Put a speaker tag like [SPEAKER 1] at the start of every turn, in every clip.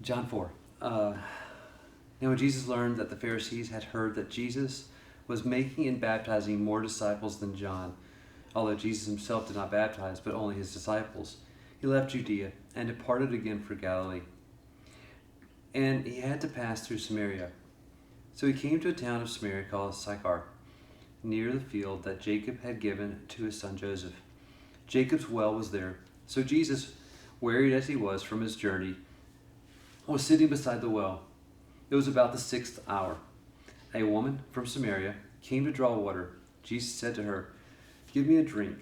[SPEAKER 1] John 4. Now when Jesus learned that the Pharisees had heard that Jesus was making and baptizing more disciples than John, although Jesus himself did not baptize, but only his disciples, he left Judea and departed again for Galilee. And he had to pass through Samaria. So he came to a town of Samaria called Sychar, near the field that Jacob had given to his son Joseph. Jacob's well was there. So Jesus, wearied as he was from his journey, was sitting beside the well. It was about the 6th hour. A woman from Samaria came to draw water. Jesus said to her, "Give me a drink,"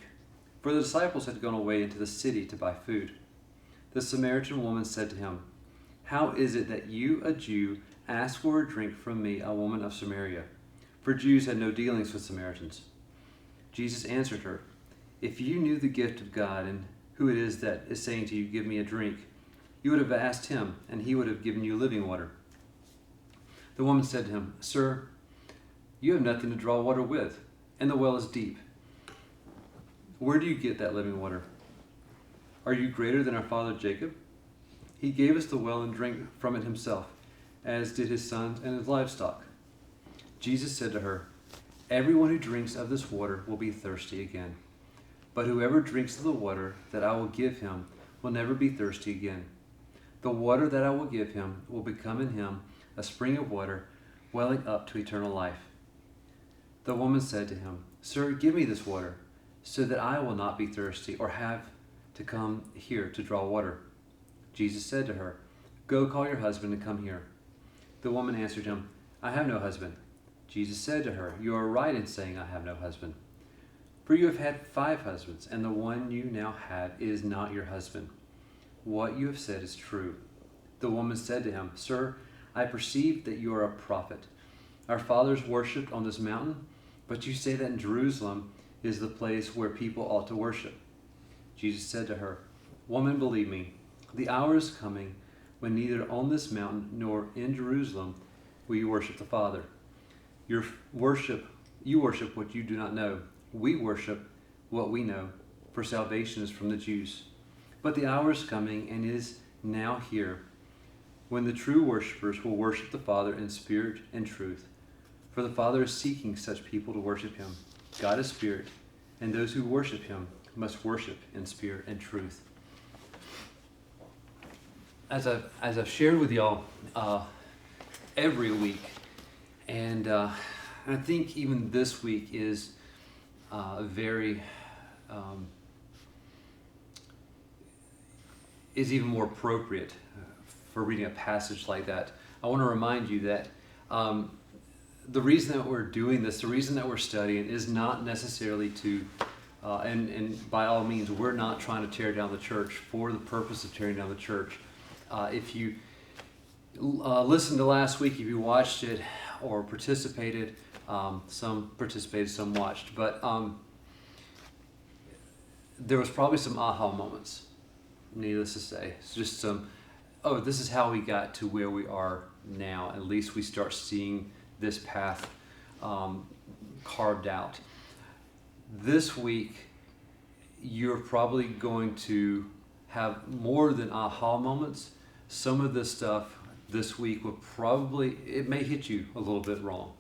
[SPEAKER 1] for the disciples had gone away into the city to buy food. The Samaritan woman said to him, "How is it that you, a Jew, ask for a drink from me, a woman of Samaria?" For Jews had no dealings with Samaritans. Jesus answered her, "If you knew the gift of God and who it is that is saying to you, 'Give me a drink,' you would have asked him, and he would have given you living water." The woman said to him, "Sir, you have nothing to draw water with, and the well is deep. Where do you get that living water? Are you greater than our father Jacob? He gave us the well and drank from it himself, as did his sons and his livestock." Jesus said to her, "Everyone who drinks of this water will be thirsty again. But whoever drinks of the water that I will give him will never be thirsty again. The water that I will give him will become in him a spring of water welling up to eternal life." The woman said to him, "Sir, give me this water, so that I will not be thirsty or have to come here to draw water." Jesus said to her, "Go call your husband and come here." The woman answered him, "I have no husband." Jesus said to her, "You are right in saying, 'I have no husband.' For you have had 5 husbands, and the one you now have is not your husband. What you have said is true." The woman said to him, "Sir, I perceive that you are a prophet. Our fathers worshipped on this mountain, but you say that in Jerusalem is the place where people ought to worship." Jesus said to her, "Woman, believe me, the hour is coming when neither on this mountain nor in Jerusalem will you worship the Father. You worship what you do not know. We worship what we know, for salvation is from the Jews. But the hour is coming and is now here when the true worshipers will worship the Father in spirit and truth. For the Father is seeking such people to worship him. God is spirit, and those who worship him must worship in spirit and truth." As I've shared with y'all every week, and I think even this week is is even more appropriate for reading a passage like that. I want to remind you that the reason that we're doing this, the reason that we're studying, is not necessarily to, and by all means, we're not trying to tear down the church for the purpose of tearing down the church. If you listened to last week, if you watched it or participated, some participated, some watched, but there was probably some aha moments, needless to say. It's just some, oh, this is how we got to where we are now. At least we start seeing this path carved out. This week, you're probably going to have more than aha moments. Some of this stuff this week will probably, it may hit you a little bit wrong,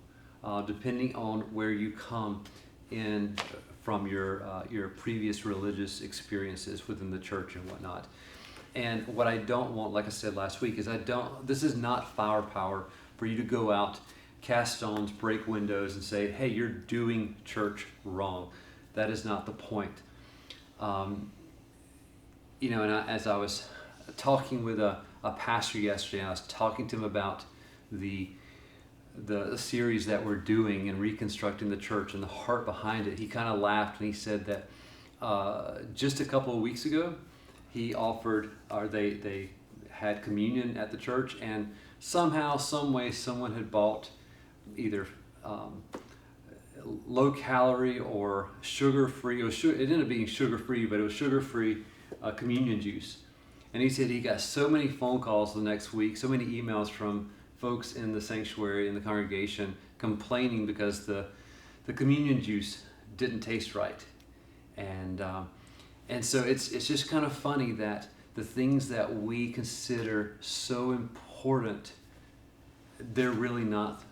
[SPEAKER 1] depending on where you come in from your previous religious experiences within the church and whatnot. And what I don't want, like I said last week, is this is not firepower for you to go out, cast stones, break windows, and say, "Hey, you're doing church wrong." That is not the point. As I was talking with a pastor yesterday, I was talking to him about the series that we're doing in reconstructing the church and the heart behind it. He kind of laughed and he said that just a couple of weeks ago, he offered, or they had communion at the church, and somehow, some way, someone had bought either low calorie or sugar free. It ended up being sugar free, but it was sugar free communion juice. And he said he got so many phone calls the next week, so many emails from folks in the sanctuary, in the congregation, complaining because the communion juice didn't taste right. And so it's just kind of funny that the things that we consider so important, they're really not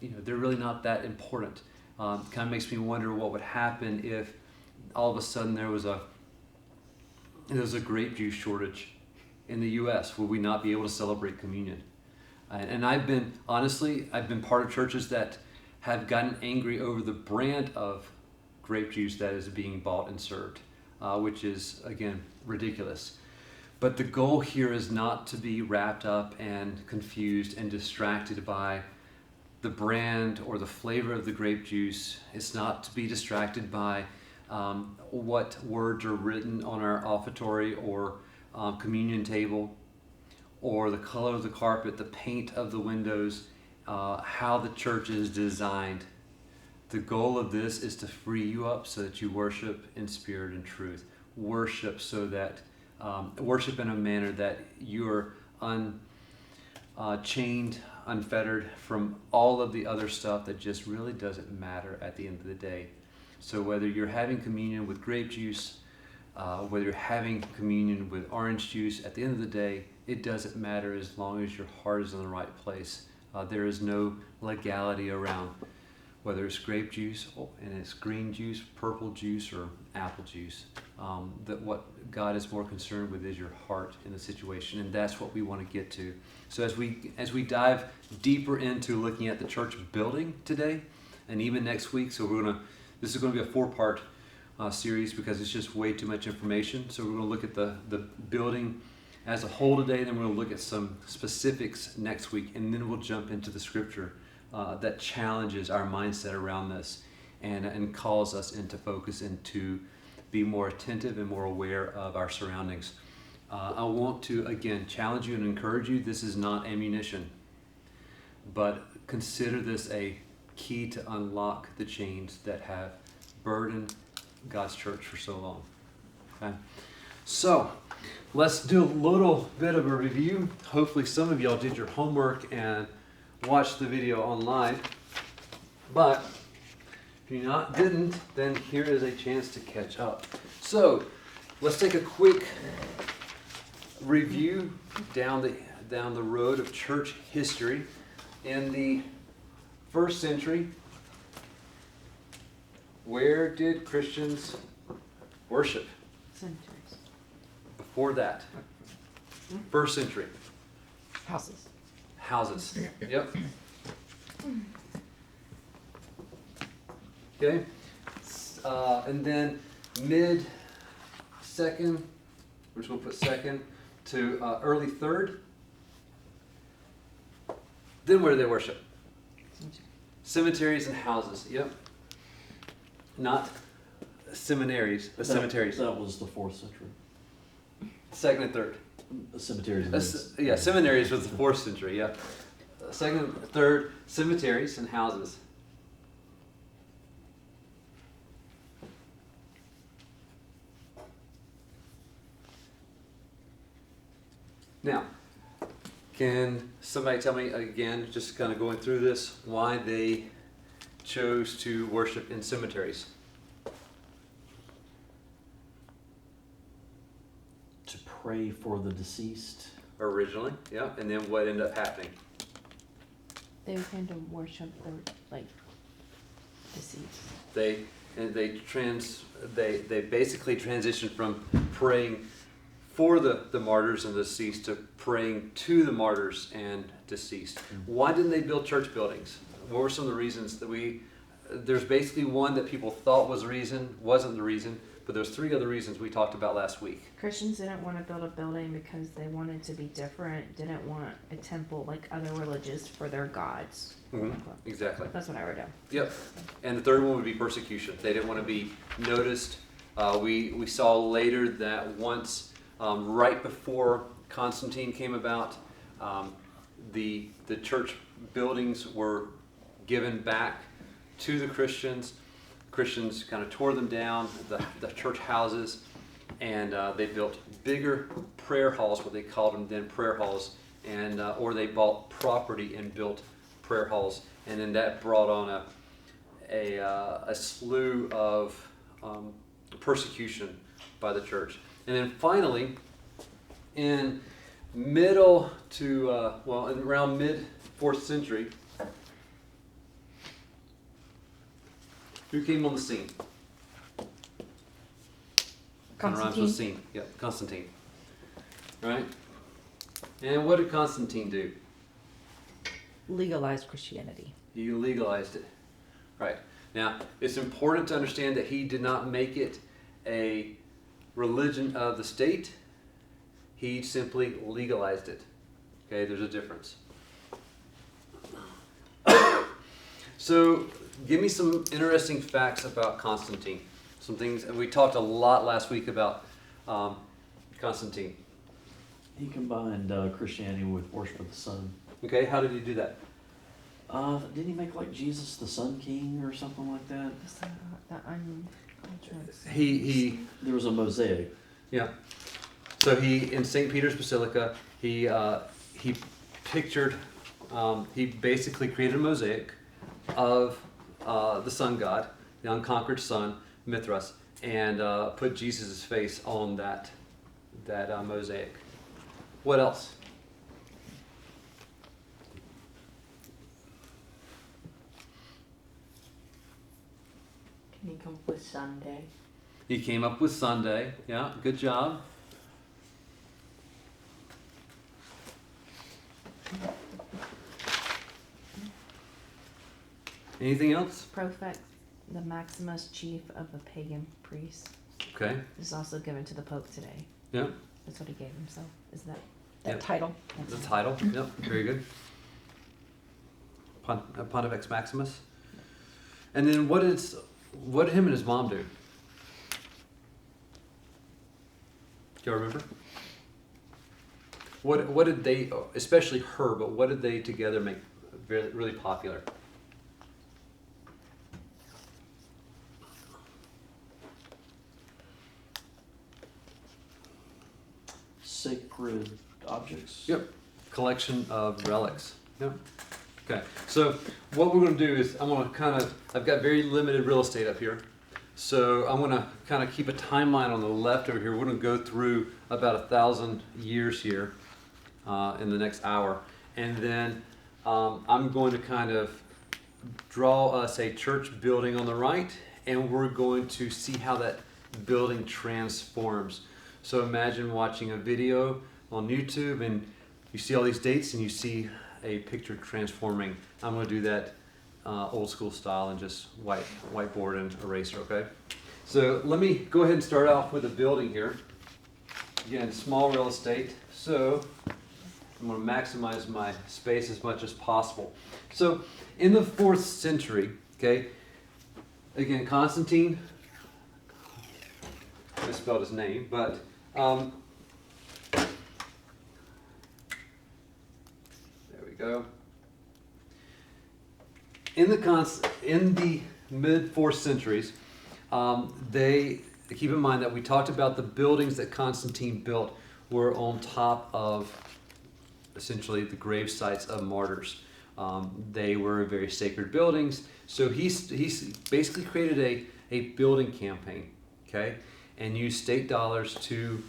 [SPEAKER 1] they're really not that important. Kind of makes me wonder what would happen if all of a sudden there was a grape juice shortage in the U.S. Would we not be able to celebrate communion? And I've been part of churches that have gotten angry over the brand of grape juice that is being bought and served, which is, again, ridiculous. But the goal here is not to be wrapped up and confused and distracted by the brand or the flavor of the grape juice. It's not to be distracted by what words are written on our offertory or communion table, or the color of the carpet, the paint of the windows, how the church is designed. The goal of this is to free you up so that you worship in spirit and truth. Worship in a manner that you're unchained, unfettered from all of the other stuff that just really doesn't matter at the end of the day. So whether you're having communion with grape juice, whether you're having communion with orange juice, at the end of the day, it doesn't matter as long as your heart is in the right place. There is no legality around whether it's grape juice and it's green juice, purple juice, or apple juice. That what God is more concerned with is your heart in the situation, and that's what we want to get to. So as we dive deeper into looking at the church building today, and even next week, this is going to be a 4-part series because it's just way too much information. So we're going to look at the building as a whole today, then we're going to look at some specifics next week, and then we'll jump into the scripture that challenges our mindset around this and calls us into focus and to be more attentive and more aware of our surroundings. I want to, again, challenge you and encourage you. This is not ammunition, but consider this a key to unlock the chains that have burdened God's church for so long. Okay? So, let's do a little bit of a review. Hopefully some of y'all did your homework and watched the video online. But if you didn't, then here is a chance to catch up. So, let's take a quick review down the road of church history. In the first century, where did Christians worship?
[SPEAKER 2] Cemeteries.
[SPEAKER 1] Before that, first century.
[SPEAKER 2] Houses.
[SPEAKER 1] Yep. Okay. And then mid-second, we're just going to put second, to early third. Then where do they worship? Cemeteries and houses. Yep. Not seminaries, but cemeteries.
[SPEAKER 3] That was the 4th century.
[SPEAKER 1] Second and third.
[SPEAKER 3] Cemeteries.
[SPEAKER 1] Seminaries was the 4th century. Yeah. Second and third, cemeteries and houses. Now, can somebody tell me again, just kind of going through this, why they chose to worship in cemeteries?
[SPEAKER 3] To pray for the deceased.
[SPEAKER 1] Originally, yeah, and then what ended up happening?
[SPEAKER 2] They tend to worship the deceased.
[SPEAKER 1] They basically transitioned from praying for the martyrs and the deceased to praying to the martyrs and deceased. Why didn't they build church buildings? What were some of the reasons there's basically one that people thought was the reason, wasn't the reason, but there's 3 other reasons we talked about last week.
[SPEAKER 2] Christians didn't want to build a building because they wanted to be different, didn't want a temple like other religions for their gods.
[SPEAKER 1] Mm-hmm. Exactly.
[SPEAKER 2] That's what I wrote down.
[SPEAKER 1] Yep. And the third one would be persecution. They didn't want to be noticed. We saw later that once, right before Constantine came about, the church buildings were given back to the Christians. Christians kind of tore them down, the church houses, and they built bigger prayer halls, what they called them then, prayer halls, and or they bought property and built prayer halls, and then that brought on a slew of persecution by the church. And then finally, in middle to, around mid 4th century, who came on the scene? Kind of rhymes with scene. Yep, Constantine. Right? And what did Constantine do?
[SPEAKER 4] Legalized Christianity.
[SPEAKER 1] He legalized it. Right. Now, it's important to understand that he did not make it a religion of the state. He simply legalized it. Okay, there's a difference. So, give me some interesting facts about Constantine. Some things, and we talked a lot last week about Constantine.
[SPEAKER 3] He combined Christianity with worship of the sun.
[SPEAKER 1] Okay, how did he do that?
[SPEAKER 3] Didn't he make like Jesus the Sun King or something like that?
[SPEAKER 1] There
[SPEAKER 3] was a mosaic.
[SPEAKER 1] Yeah. So in St. Peter's Basilica, he pictured, he basically created a mosaic of the sun god, the unconquered sun, Mithras, and put Jesus' face on that mosaic. What else?
[SPEAKER 5] Can you come up with Sunday?
[SPEAKER 1] He came up with Sunday. Yeah, good job. Anything else?
[SPEAKER 2] Prefect, the Maximus, chief of the pagan priests.
[SPEAKER 1] Okay.
[SPEAKER 2] This is also given to the Pope today.
[SPEAKER 1] Yeah.
[SPEAKER 2] That's what he gave himself. Is that
[SPEAKER 1] Yep.
[SPEAKER 4] Title.
[SPEAKER 1] The title. Yep. Very good. Pontifex Maximus. And then what did him and his mom do? Do you remember? What did they, especially her, but what did they together make really popular?
[SPEAKER 3] Sacred objects.
[SPEAKER 1] Yep. Collection of relics. Yep. Okay. So what we're going to do is I've got very limited real estate up here. So I'm going to kind of keep a timeline on the left over here. We're going to go through about 1,000 years here in the next hour. And then I'm going to kind of draw us a church building on the right, and we're going to see how that building transforms. So imagine watching a video on YouTube and you see all these dates and you see a picture transforming. I'm going to do that old school style and just whiteboard and eraser, okay? So let me go ahead and start off with a building here. Again, small real estate. So I'm going to maximize my space as much as possible. So in the 4th century, okay, again, Constantine, I misspelled his name, but there we go. In the mid 4th centuries, they keep in mind that we talked about the buildings that Constantine built were on top of essentially the grave sites of martyrs. They were very sacred buildings, so he's basically created a building campaign, okay, and used state dollars to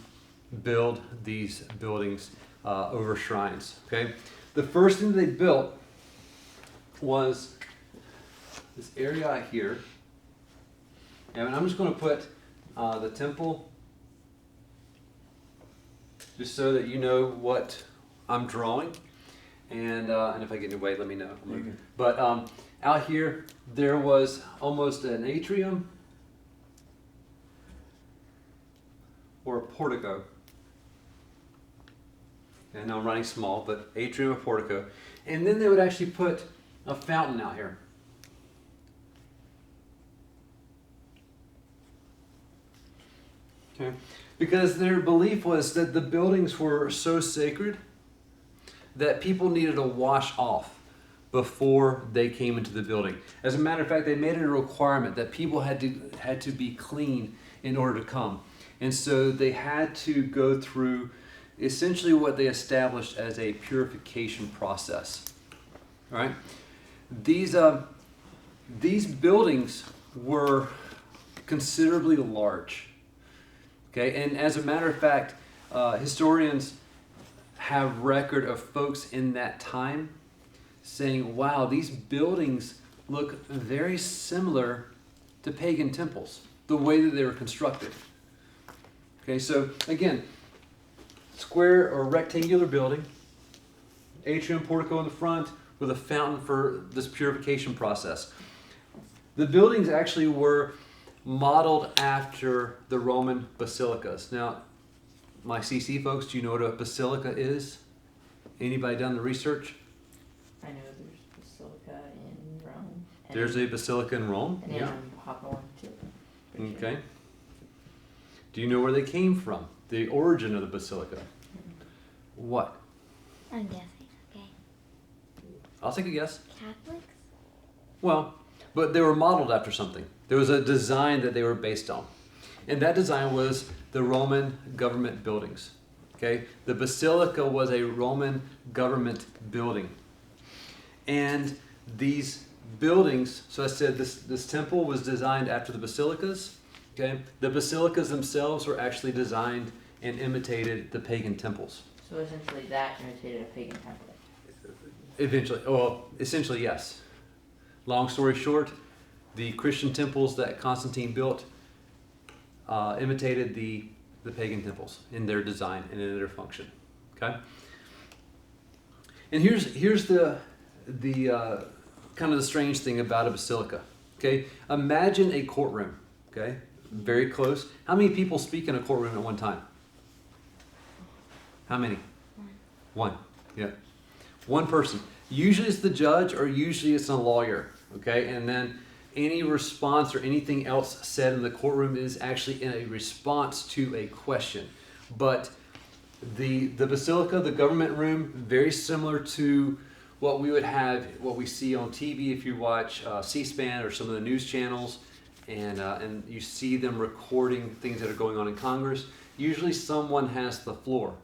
[SPEAKER 1] build these buildings over shrines, okay. The first thing they built was this area out here, and I'm just going to put the temple just so that you know what I'm drawing, and if I get in your way, let me know. But out here, there was almost an atrium or a portico. And now I'm writing small, but atrium or portico. And then they would actually put a fountain out here. Okay. Because their belief was that the buildings were so sacred that people needed to wash off before they came into the building. As a matter of fact, they made it a requirement that people had to be clean in order to come. And so they had to go through essentially what they established as a purification process. All right? These buildings were considerably large. Okay, and as a matter of fact, historians have record of folks in that time saying, wow, these buildings look very similar to pagan temples, the way that they were constructed. Okay, so again, square or rectangular building, atrium, portico in the front, with a fountain for this purification process. The buildings actually were modeled after the Roman basilicas. Now, my CC folks, do you know what a basilica is? Anybody done the research?
[SPEAKER 5] I know there's Basilica in Rome. And
[SPEAKER 1] There's a basilica in Rome.
[SPEAKER 5] And in Papua too. Virginia.
[SPEAKER 1] Okay. Do you know where they came from? The origin of the basilica? What?
[SPEAKER 4] I'm guessing. Okay.
[SPEAKER 1] I'll take a guess.
[SPEAKER 4] Catholics?
[SPEAKER 1] Well, but they were modeled after something. There was a design that they were based on. And that design was the Roman government buildings. Okay? The basilica was a Roman government building. And these buildings, so I said this temple was designed after the basilicas. Okay? The basilicas themselves were actually designed and imitated the pagan temples.
[SPEAKER 5] So essentially that imitated a pagan temple.
[SPEAKER 1] Essentially, yes. Long story short, the Christian temples that Constantine built imitated the pagan temples in their design and in their function. Okay. And here's the kind of the strange thing about a basilica. Okay. Imagine a courtroom. Okay. Very close. How many people speak in a courtroom at one time? How many? One. Yeah. One person. Usually it's the judge or usually it's a lawyer. Okay. And then any response or anything else said in the courtroom is actually in a response to a question. But the basilica, the government room, very similar to what we would have, what we see on TV if you watch C-SPAN or some of the news channels, and you see them recording things that are going on in Congress. Usually someone has the floor.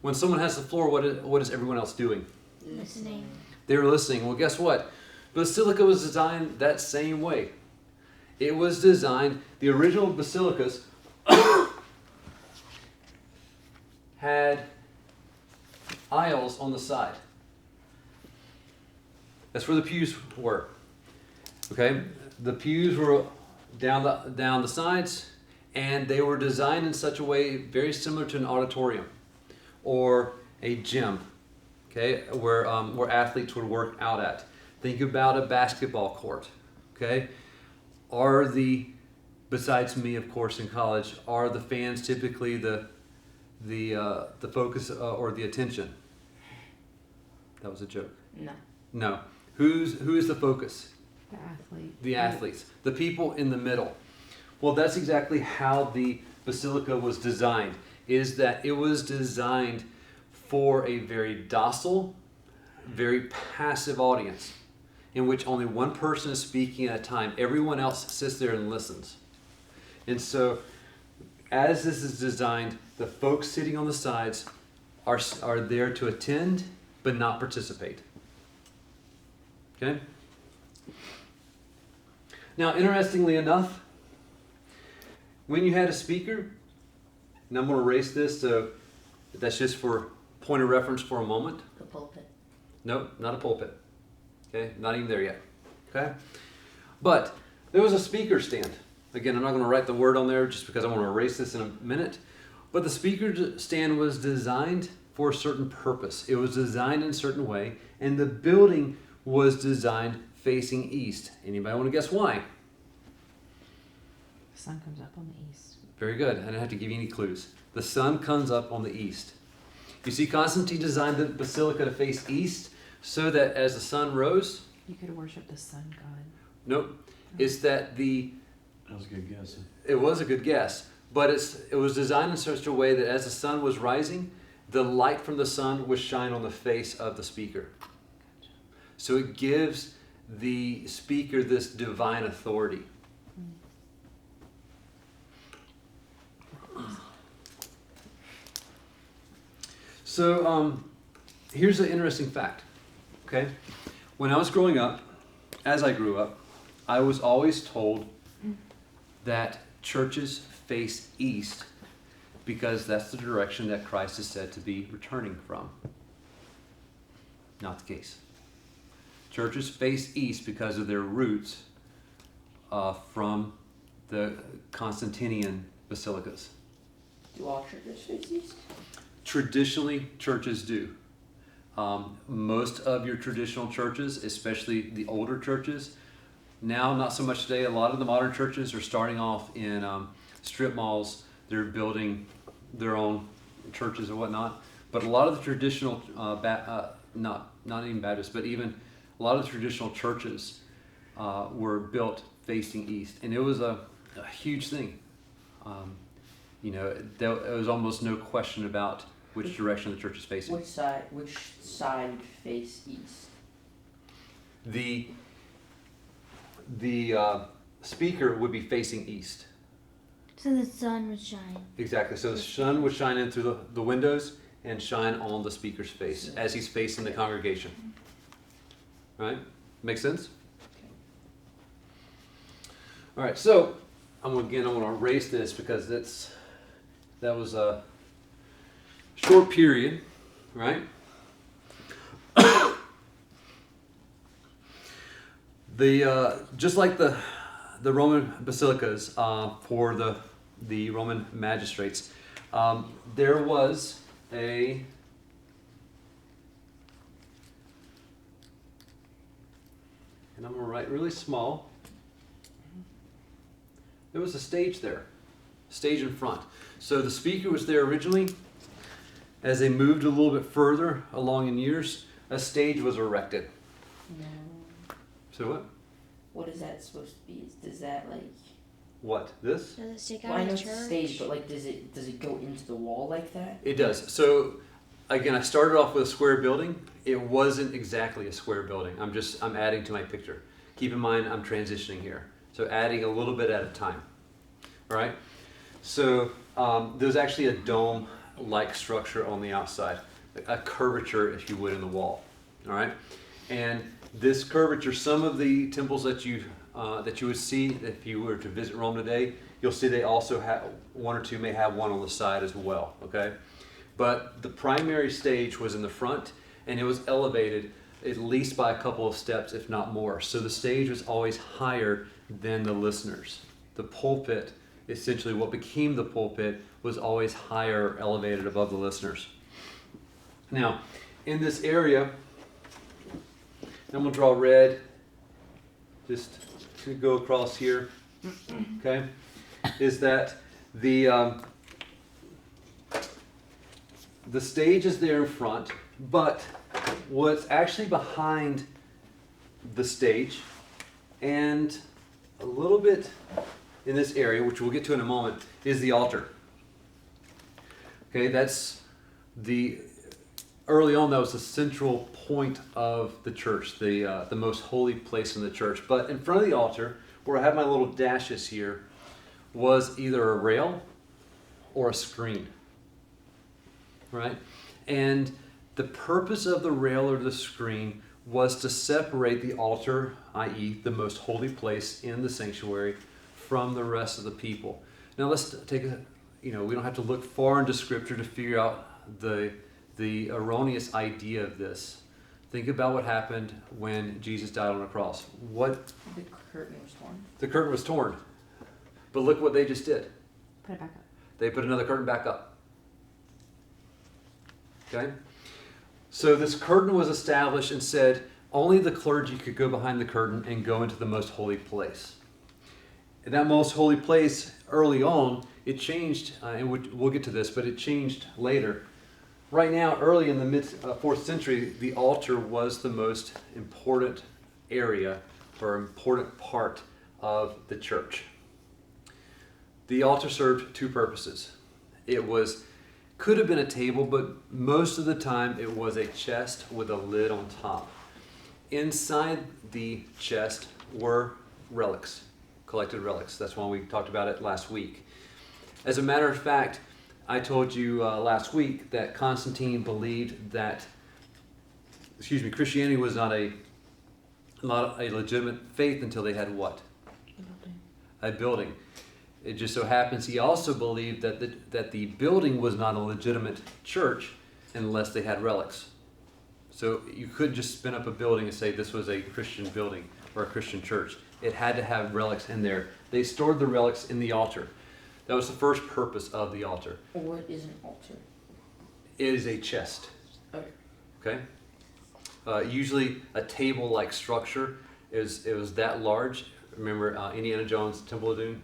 [SPEAKER 1] When someone has the floor, what is everyone else doing?
[SPEAKER 4] Listening.
[SPEAKER 1] They were listening. Well, guess what? Basilica was designed that same way. It was designed, the original basilicas had aisles on the side. That's where the pews were. Okay? The pews were down the sides, and they were designed in such a way very similar to an auditorium or a gym, okay, where athletes would work out at. Think about a basketball court, okay? Besides me, of course, in college, are the fans typically the focus or the attention? That was a joke. No. Who is the focus?
[SPEAKER 2] The athlete.
[SPEAKER 1] The athletes. The people in the middle. Well, that's exactly how the basilica was designed. Is that it was designed for a very docile, very passive audience, in which only one person is speaking at a time. Everyone else sits there and listens. And so, as this is designed, the folks sitting on the sides are there to attend, but not participate. Okay? Now, interestingly enough, when you had a speaker, and I'm going to erase this, so that's just for point of reference for a moment.
[SPEAKER 5] The pulpit.
[SPEAKER 1] Nope, not a pulpit. Okay, not even there yet. Okay? But there was a speaker stand. Again, I'm not going to write the word on there just because I want to erase this in a minute. But the speaker stand was designed for a certain purpose. It was designed in a certain way, and the building was designed facing east. Anybody want to guess why?
[SPEAKER 2] The sun comes up on the east.
[SPEAKER 1] Very good. I didn't have to give you any clues. The sun comes up on the east. You see, Constantine designed the basilica to face east so that as the sun rose...
[SPEAKER 2] You could worship the sun god.
[SPEAKER 1] Nope. It's that
[SPEAKER 3] That was a good guess.
[SPEAKER 1] It was a good guess. But it was designed in such a way that as the sun was rising, the light from the sun would shine on the face of the speaker.
[SPEAKER 2] Gotcha.
[SPEAKER 1] So it gives the speaker this divine authority. So here's an interesting fact. Okay, when I was growing up, as I grew up, I was always told that churches face east because that's the direction that Christ is said to be returning from. Not the case. Churches face east because of their roots from the Constantinian basilicas.
[SPEAKER 5] Do all churches face east?
[SPEAKER 1] Traditionally, churches do. Most of your traditional churches, especially the older churches, now not so much today, a lot of the modern churches are starting off in strip malls. They're building their own churches and whatnot. But a lot of the traditional, not even Baptists, but even a lot of the traditional churches were built facing east. And it was a huge thing. There was almost no question about which direction the church is facing.
[SPEAKER 5] Which side would face east?
[SPEAKER 1] The speaker would be facing east.
[SPEAKER 4] So the sun would shine.
[SPEAKER 1] Exactly. So the sun would shine in through the windows and shine on the speaker's face as he's facing the congregation. Right? Make sense? All right. So I'm going to erase this because that was a short period, right? Just like the Roman basilicas for the Roman magistrates, there was and I'm going to write really small. There was a stage there, stage in front. So the speaker was there originally. As they moved a little bit further along in years, a stage was erected.
[SPEAKER 5] No.
[SPEAKER 1] So what?
[SPEAKER 5] What is that supposed to be? Does that like?
[SPEAKER 1] What? This?
[SPEAKER 4] Does it stick
[SPEAKER 5] Well,
[SPEAKER 4] out
[SPEAKER 5] I know
[SPEAKER 4] of
[SPEAKER 5] it's
[SPEAKER 4] church?
[SPEAKER 5] a stage, but like, does it go into the wall like that?
[SPEAKER 1] It does. So again, I started off with a square building. It wasn't exactly a square building. I'm adding to my picture. Keep in mind, I'm transitioning here. So adding a little bit at a time. All right. So there's actually a dome-like structure on the outside, a curvature, if you would, in the wall. All right. And this curvature, some of the temples that you would see if you were to visit Rome today, you'll see they also have one or two may have one on the side as well. Okay. But the primary stage was in the front, and it was elevated at least by a couple of steps, if not more. So the stage was always higher than the listeners. The pulpit, essentially what became the pulpit, was always higher, elevated above the listeners. Now, in this area, I'm going to draw red, just to go across here, okay, is that the stage is there in front, but what's actually behind the stage and a little bit in this area, which we'll get to in a moment, is the altar. Okay, that's early on that was the central point of the church, the most holy place in the church. But in front of the altar, where I have my little dashes here, was either a rail or a screen. Right? And the purpose of the rail or the screen was to separate the altar, i.e. the most holy place in the sanctuary, from the rest of the people. Now let's take we don't have to look far into Scripture to figure out the erroneous idea of this. Think about what happened when Jesus died on the cross.
[SPEAKER 5] The curtain was torn.
[SPEAKER 1] The curtain was torn. But look what they just did.
[SPEAKER 2] Put it back up.
[SPEAKER 1] They put another curtain back up. Okay? So this curtain was established and said only the clergy could go behind the curtain and go into the most holy place. In that most holy place, early on, it changed, and we'll get to this, but it changed later. Right now, early in the mid-4th century, the altar was the most important area or important part of the church. The altar served two purposes. It could have been a table, but most of the time it was a chest with a lid on top. Inside the chest were relics, collected relics. That's why we talked about it last week. As a matter of fact, I told you last week that Constantine believed that, Christianity was not a legitimate faith until they had what?
[SPEAKER 2] The building.
[SPEAKER 1] A building. It just so happens he also believed that the building was not a legitimate church unless they had relics. So you couldn't just spin up a building and say this was a Christian building or a Christian church. It had to have relics in there. They stored the relics in the altar. That was the first purpose of the altar.
[SPEAKER 5] What is an altar?
[SPEAKER 1] It is a chest.
[SPEAKER 5] Okay.
[SPEAKER 1] Okay? Usually a table-like structure. It was that large. Remember Indiana Jones' Temple of Doom?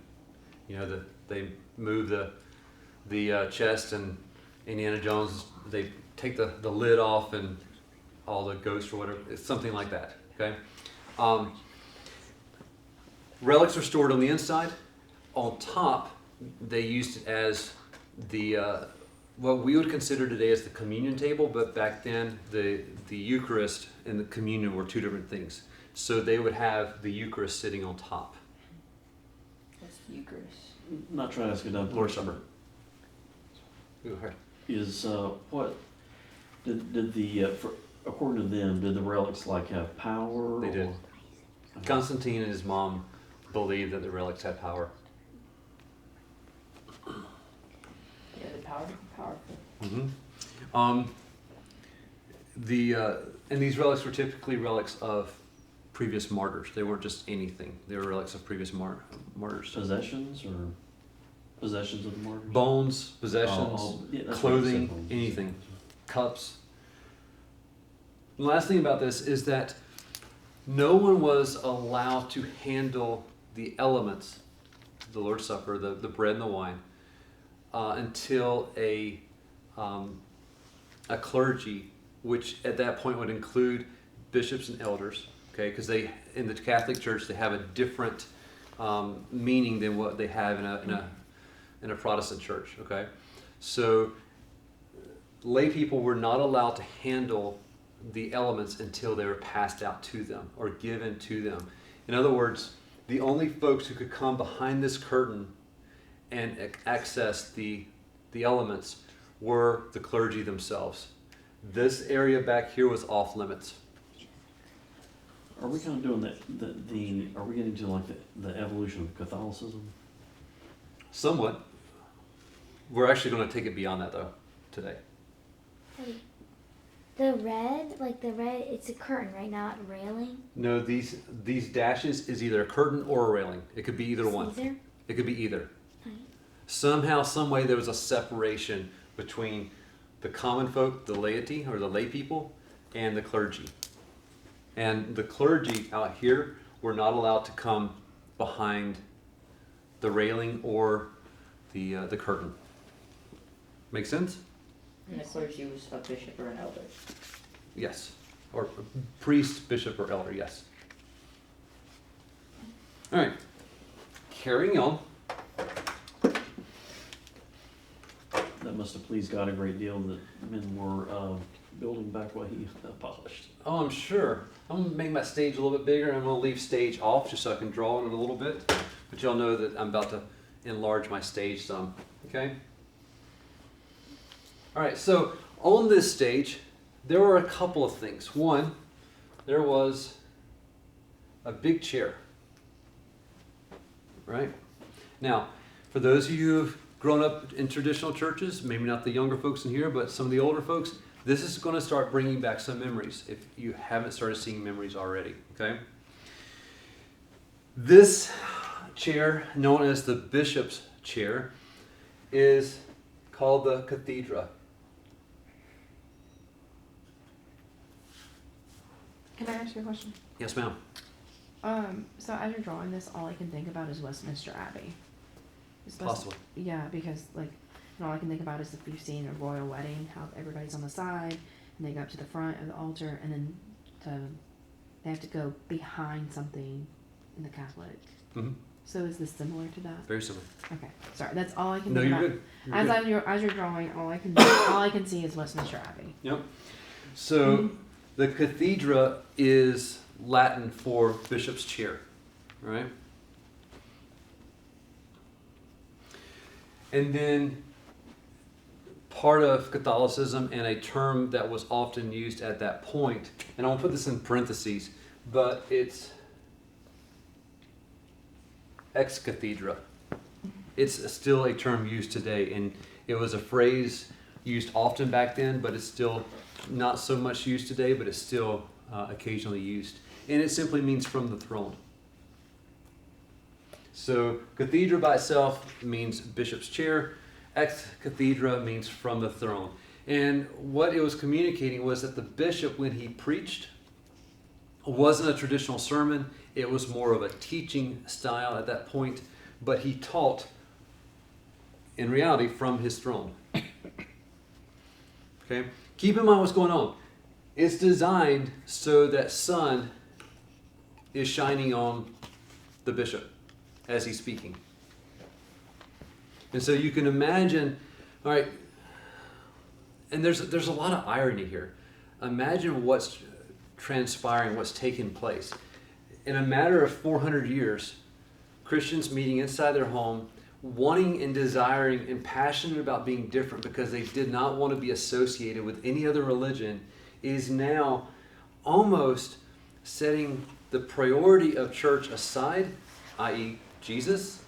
[SPEAKER 1] You know, they move the chest, and Indiana Jones, they take the lid off and all the ghosts or whatever. It's something like that. Okay? Relics are stored on the inside. On top, they used it as the what we would consider today as the communion table, but back then the Eucharist and the communion were two different things. So they would have the Eucharist sitting on top.
[SPEAKER 5] What's the Eucharist?
[SPEAKER 3] Not trying to ask a dumb
[SPEAKER 1] Lord's
[SPEAKER 3] question.
[SPEAKER 1] Supper. Go ahead.
[SPEAKER 3] Is what did the according to them, did the relics like have power?
[SPEAKER 1] They did.
[SPEAKER 3] or-
[SPEAKER 1] Constantine and his mom believed that the relics had power.
[SPEAKER 5] Yeah, the powerful.
[SPEAKER 1] Mm-hmm. And these relics were typically relics of previous martyrs. They weren't just anything. They were relics of previous martyrs.
[SPEAKER 3] Possessions or possessions of the martyrs?
[SPEAKER 1] Bones, possessions,
[SPEAKER 3] Yeah, that's what you
[SPEAKER 1] clothing,
[SPEAKER 3] said, bones.
[SPEAKER 1] anything. Cups. The last thing about this is that no one was allowed to handle the elements, the Lord's Supper, the bread and the wine, until a clergy, which at that point would include bishops and elders, okay? Because they, in the Catholic Church, they have a different meaning than what they have in a Protestant church, okay? So lay people were not allowed to handle the elements until they were passed out to them or given to them. In other words, the only folks who could come behind this curtain and access the elements were the clergy themselves. This area back here was off limits.
[SPEAKER 3] Are we kind of doing the are we getting to like the evolution of Catholicism?
[SPEAKER 1] Somewhat. We're actually going to take it beyond that though today.
[SPEAKER 4] The red, it's a curtain, right? Not a railing.
[SPEAKER 1] No, these dashes is either a curtain or a railing. It could be either one.
[SPEAKER 4] Caesar?
[SPEAKER 1] It could be either.
[SPEAKER 4] Right.
[SPEAKER 1] Somehow, some way, there was a separation between the common folk, the laity or the lay people, and the clergy. And the clergy out here were not allowed to come behind the railing or the curtain. Make sense?
[SPEAKER 5] And the clergy was a bishop or an elder.
[SPEAKER 1] Yes. Or priest, bishop, or elder, yes. All right. Carrying on.
[SPEAKER 3] That must have pleased God a great deal that men were building back what he abolished.
[SPEAKER 1] Oh, I'm sure. I'm going to make my stage a little bit bigger. I'm going to leave stage off just so I can draw on it a little bit. But y'all know that I'm about to enlarge my stage some. Okay? All right, so on this stage, there were a couple of things. One, there was a big chair. Right? Now, for those of you who've grown up in traditional churches, maybe not the younger folks in here, but some of the older folks, this is going to start bringing back some memories if you haven't started seeing memories already, okay? This chair, known as the bishop's chair, is called the cathedra.
[SPEAKER 2] Can I ask you a question?
[SPEAKER 1] Yes, ma'am.
[SPEAKER 2] So as you're drawing this, all I can think about is Westminster Abbey.
[SPEAKER 1] Possibly.
[SPEAKER 2] Yeah, because all I can think about is if you've seen a royal wedding, how everybody's on the side, and they go up to the front of the altar, and then they have to go behind something in the Catholic.
[SPEAKER 1] Mm-hmm.
[SPEAKER 2] So is this similar to that?
[SPEAKER 1] Very similar.
[SPEAKER 2] Okay, sorry. That's all I can
[SPEAKER 1] No,
[SPEAKER 2] think
[SPEAKER 1] you're
[SPEAKER 2] about.
[SPEAKER 1] good. You're good.
[SPEAKER 2] As you're drawing, all I can see is Westminster Abbey.
[SPEAKER 1] Yep. So the cathedra is Latin for bishop's chair, right? And then part of Catholicism, and a term that was often used at that point, and I'll put this in parentheses, but it's ex cathedra. It's still a term used today, and it was a phrase used often back then, but it's still not so much used today, but it's still occasionally used. And it simply means from the throne. So cathedra by itself means bishop's chair. Ex cathedra means from the throne. And what it was communicating was that the bishop, when he preached, wasn't a traditional sermon. It was more of a teaching style at that point, but he taught, in reality, from his throne. Okay? Keep in mind what's going on. It's designed so that sun is shining on the bishop as he's speaking. And so you can imagine, all right, and there's a lot of irony here. Imagine what's transpiring, what's taking place. In a matter of 400 years, Christians meeting inside their home, wanting and desiring and passionate about being different because they did not want to be associated with any other religion, is now almost setting the priority of church aside, i.e. Jesus,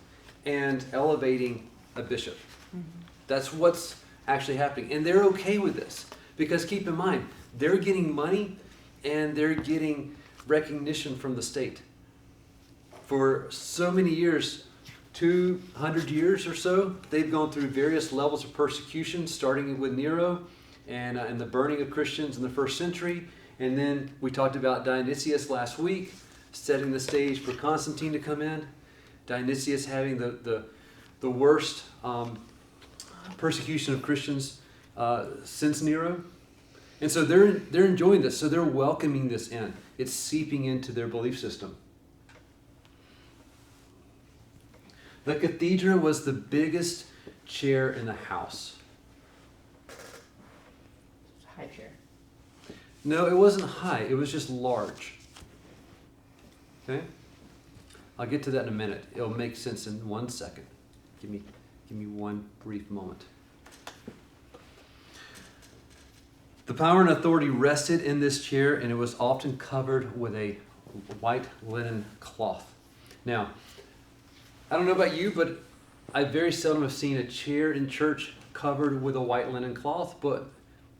[SPEAKER 1] and elevating a bishop. Mm-hmm. That's what's actually happening. And they're okay with this because keep in mind, they're getting money and they're getting recognition from the state. For so many years, 200 years or so, they've gone through various levels of persecution, starting with Nero and the burning of Christians in the first century. And then we talked about Dionysius last week, setting the stage for Constantine to come in. Dionysius having the worst persecution of Christians since Nero. And so they're enjoying this. So they're welcoming this in. It's seeping into their belief system. The cathedra was the biggest chair in the house.
[SPEAKER 5] High chair.
[SPEAKER 1] No, it wasn't high. It was just large. Okay? I'll get to that in a minute. It'll make sense in 1 second. Give me one brief moment. The power and authority rested in this chair, and it was often covered with a white linen cloth. Now, I don't know about you, but I very seldom have seen a chair in church covered with a white linen cloth. But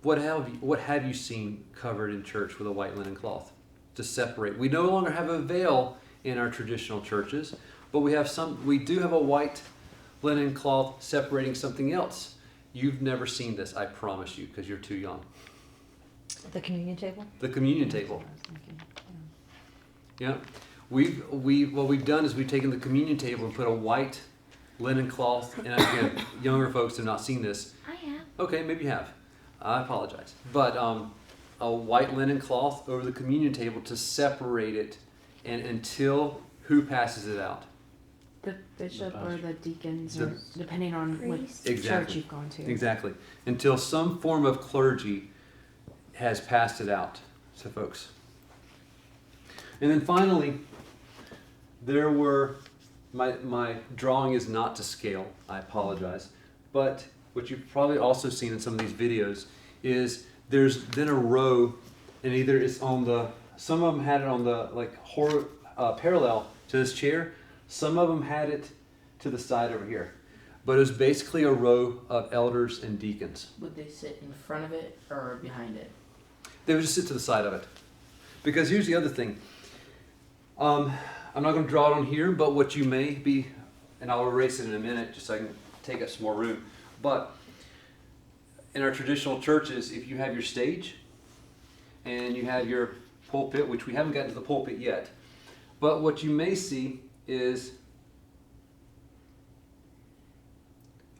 [SPEAKER 1] what have you seen covered in church with a white linen cloth to separate? We no longer have a veil in our traditional churches, but we do have a white linen cloth separating something else. You've never seen this, I promise you, because you're too young.
[SPEAKER 6] The communion table?
[SPEAKER 1] The communion table. Yeah. What we've done is we've taken the communion table and put a white linen cloth, and again, younger folks have not seen this.
[SPEAKER 4] I have.
[SPEAKER 1] Okay, maybe you have. I apologize. But a white linen cloth over the communion table to separate it and until who passes it out?
[SPEAKER 2] The bishop
[SPEAKER 3] The
[SPEAKER 2] or
[SPEAKER 3] pastor.
[SPEAKER 2] the deacons,
[SPEAKER 1] The-
[SPEAKER 2] or depending on what
[SPEAKER 4] Priest.
[SPEAKER 1] Exactly.
[SPEAKER 2] church you've gone to.
[SPEAKER 1] Exactly. Until some form of clergy has passed it out to folks. And then finally, there were, my drawing is not to scale, I apologize, but what you've probably also seen in some of these videos is there's then a row, and either it's on some of them had it on the parallel to this chair, some of them had it to the side over here. But it was basically a row of elders and deacons.
[SPEAKER 5] Would they sit in front of it or behind it?
[SPEAKER 1] They would just sit to the side of it. Because here's the other thing. I'm not going to draw it on here, but what you may be, and I'll erase it in a minute just so I can take up some more room. But in our traditional churches, if you have your stage and you have your pulpit, which we haven't gotten to the pulpit yet, but what you may see is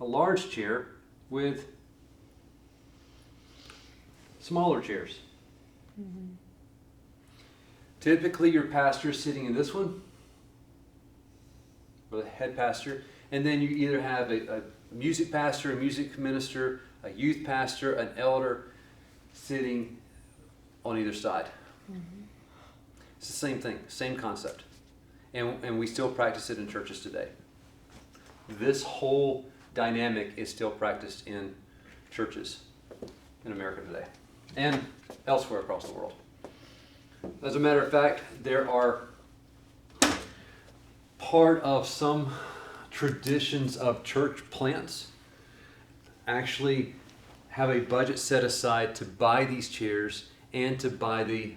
[SPEAKER 1] a large chair with smaller chairs.
[SPEAKER 2] Mm-hmm.
[SPEAKER 1] Typically, your pastor is sitting in this one, or the head pastor, and then you either have a music pastor, a music minister, a youth pastor, an elder sitting on either side.
[SPEAKER 2] Mm-hmm.
[SPEAKER 1] It's the same thing, same concept. And we still practice it in churches today. This whole dynamic is still practiced in churches in America today and elsewhere across the world. As a matter of fact, there are part of some traditions of church plants actually have a budget set aside to buy these chairs and to buy the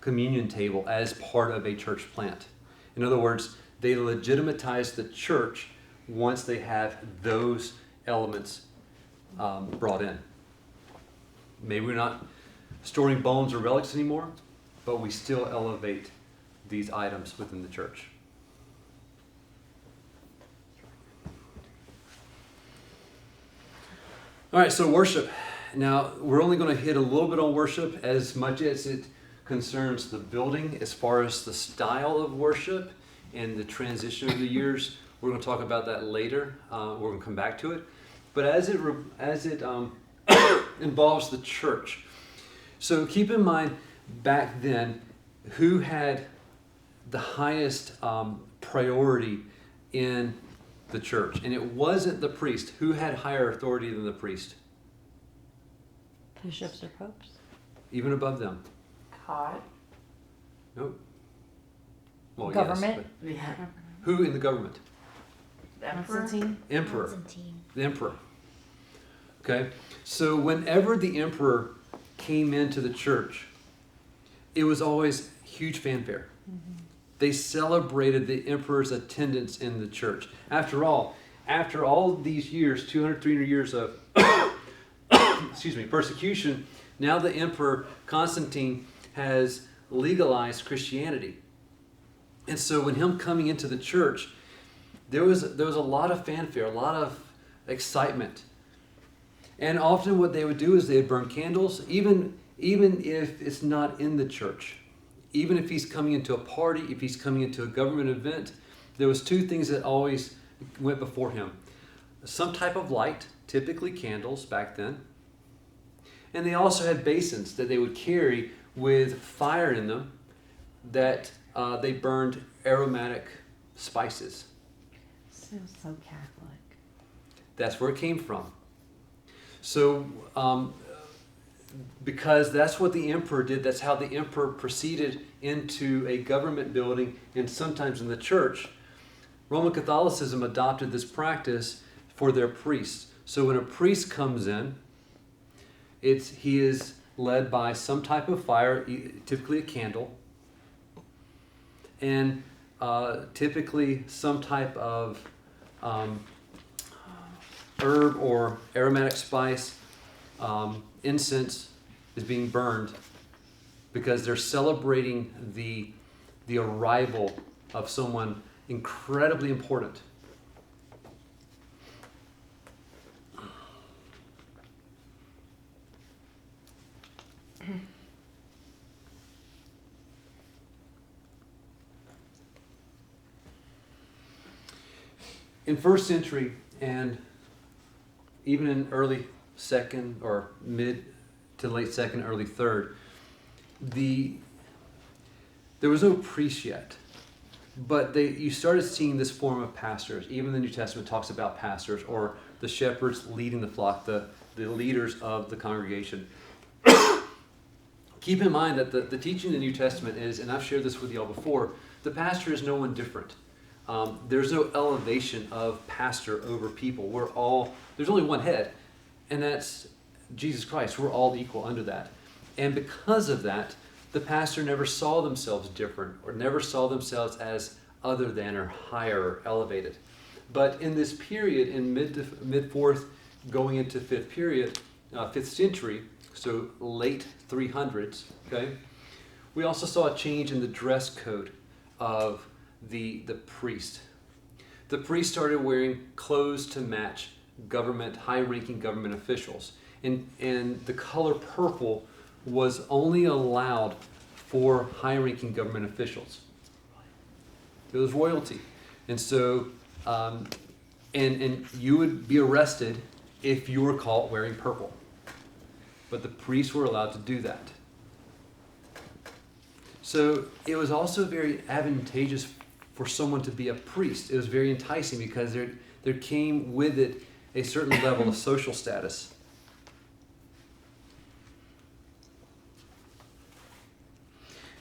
[SPEAKER 1] communion table as part of a church plant. In other words, they legitimatize the church once they have those elements brought in. Maybe we're not storing bones or relics anymore, but we still elevate these items within the church. All right, so worship. Now, we're only going to hit a little bit on worship as much as it concerns the building as far as the style of worship and the transition of the years. We're going to talk about that later. We're going to come back to it. But as it involves the church, so keep in mind back then who had the highest priority in the church, and it wasn't the priest. Who had higher authority than the priest?
[SPEAKER 6] Bishops or popes?
[SPEAKER 1] Even above them?
[SPEAKER 5] God.
[SPEAKER 1] Nope. Well,
[SPEAKER 6] Government?
[SPEAKER 1] yes, but
[SPEAKER 5] Yeah.
[SPEAKER 1] who in the government?
[SPEAKER 5] Emperor.
[SPEAKER 2] Constantine.
[SPEAKER 1] Emperor.
[SPEAKER 4] Constantine.
[SPEAKER 1] The emperor. Okay? So whenever the emperor came into the church, it was always huge fanfare.
[SPEAKER 2] Mm-hmm.
[SPEAKER 1] They celebrated the emperor's attendance in the church. After all these years, 200, 300 years of persecution, now the emperor Constantine has legalized Christianity. And so when him coming into the church, there was a lot of fanfare, a lot of excitement. And often what they would do is they would burn candles, even if it's not in the church. Even if he's coming into a party, if he's coming into a government event, there was two things that always went before him. Some type of light, typically candles back then. And they also had basins that they would carry with fire in them that they burned aromatic spices.
[SPEAKER 2] So Catholic.
[SPEAKER 1] That's where it came from. So, because that's what the emperor did, that's how the emperor proceeded into a government building and sometimes in the church. Roman Catholicism adopted this practice for their priests. So when a priest comes in, he is led by some type of fire, typically a candle, and typically some type of herb or aromatic spice, incense is being burned because they're celebrating the arrival of someone incredibly important. In first century and even in early second or mid to late second, early third, there was no priest yet, but you started seeing this form of pastors. Even the New Testament talks about pastors or the shepherds leading the flock, the leaders of the congregation. Keep in mind that the teaching in the New Testament is, and I've shared this with y'all before, the pastor is no one different. There's no elevation of pastor over people. There's only one head, and that's Jesus Christ. We're all equal under that. And because of that, the pastor never saw themselves different or never saw themselves as other than or higher or elevated. But in this period, in mid fourth, going into fifth century, so late 300s, okay, we also saw a change in the dress code of the priest. The priest started wearing clothes to match high-ranking government officials. And the color purple was only allowed for high-ranking government officials. It was royalty. And so, and you would be arrested if you were caught wearing purple. But the priests were allowed to do that. So it was also very advantageous for someone to be a priest. It was very enticing because there came with it a certain level of social status.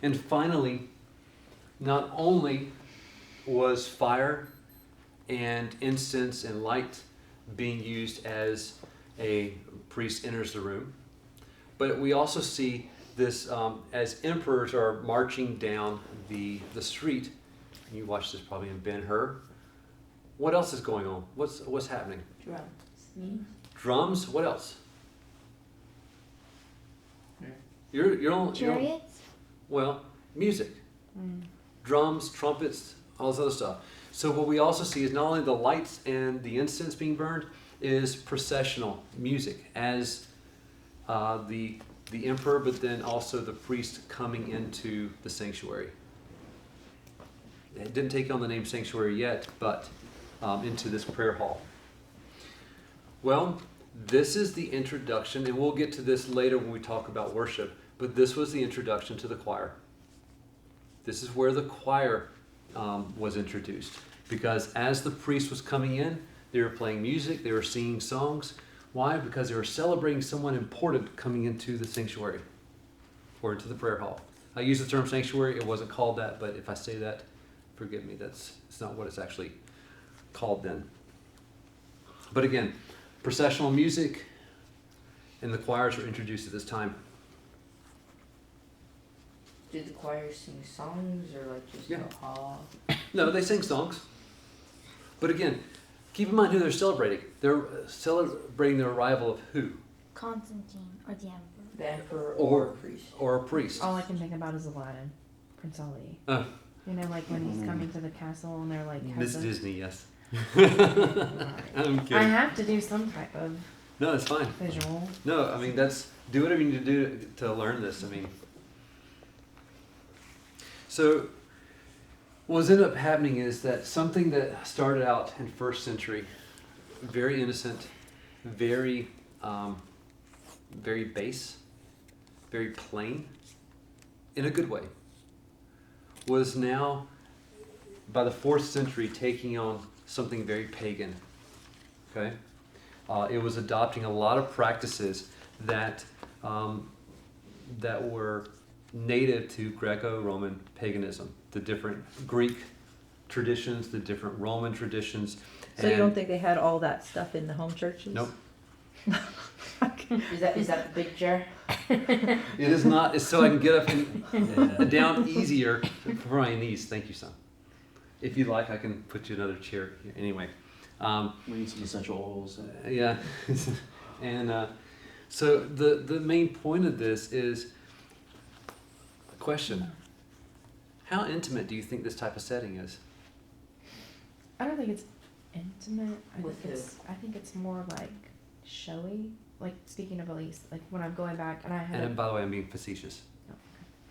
[SPEAKER 1] And finally, not only was fire and incense and light being used as a priest enters the room. But we also see this as emperors are marching down the street. And you watched this probably in Ben-Hur. What else is going on? What's happening?
[SPEAKER 5] Drums.
[SPEAKER 1] Drums. What else?
[SPEAKER 5] Yeah.
[SPEAKER 1] You're on.
[SPEAKER 4] Chariots?
[SPEAKER 1] Well, music, drums, trumpets, all this other stuff. So what we also see is not only the lights and the incense being burned, is processional music as the emperor, but then also the priest coming into the sanctuary. It didn't take on the name sanctuary yet, but into this prayer hall. Well, this is the introduction, and we'll get to this later when we talk about worship, but this was the introduction to the choir. This is where the choir was introduced, because as the priest was coming in, they were playing music, they were singing songs. Why? Because they were celebrating someone important coming into the sanctuary or into the prayer hall. I use the term sanctuary, it wasn't called that, but if I say that, forgive me, it's not what it's actually called then. But again, processional music and the choirs were introduced at this time.
[SPEAKER 5] Did the choir sing songs or like just
[SPEAKER 1] Yeah.
[SPEAKER 5] a ha?
[SPEAKER 1] No, they sing songs. But again, keep in mind who they're celebrating. They're celebrating the arrival of who?
[SPEAKER 4] Constantine or the emperor.
[SPEAKER 5] The emperor
[SPEAKER 1] Or-
[SPEAKER 5] or a priest?
[SPEAKER 1] Or a priest.
[SPEAKER 2] All I can think about is Aladdin, Prince Ali.
[SPEAKER 1] Oh,
[SPEAKER 2] You know, like when he's coming to the castle and they're like,
[SPEAKER 1] Miss
[SPEAKER 2] has a-
[SPEAKER 1] Disney, yes.
[SPEAKER 2] Right.
[SPEAKER 1] I'm
[SPEAKER 2] I
[SPEAKER 1] kidding.
[SPEAKER 2] have to do some type of
[SPEAKER 1] No, it's fine.
[SPEAKER 2] visual.
[SPEAKER 1] No, I mean, do whatever you need to do to learn this. I mean, so what's ended up happening is that something that started out in first century, very innocent, very, very base, very plain, in a good way, was now by the 4th century taking on something very pagan. Okay, it was adopting a lot of practices that that were native to Greco-Roman paganism, the different Greek traditions, the different Roman traditions.
[SPEAKER 6] So you don't think they had all that stuff in the home churches?
[SPEAKER 1] Nope.
[SPEAKER 5] Is that the picture?
[SPEAKER 1] It is not. It's so I can get up and down easier for my knees. Thank you, son. If you like, I can put you another chair here. Anyway.
[SPEAKER 3] We need some essential oils.
[SPEAKER 1] Yeah. And so the main point of this is a question. How intimate do you think this type of setting is?
[SPEAKER 2] I don't think it's intimate.
[SPEAKER 5] With who?
[SPEAKER 2] I think it's more like showy. Like speaking of Elise, like when I'm going back and I had.
[SPEAKER 1] And by the way, I'm being facetious.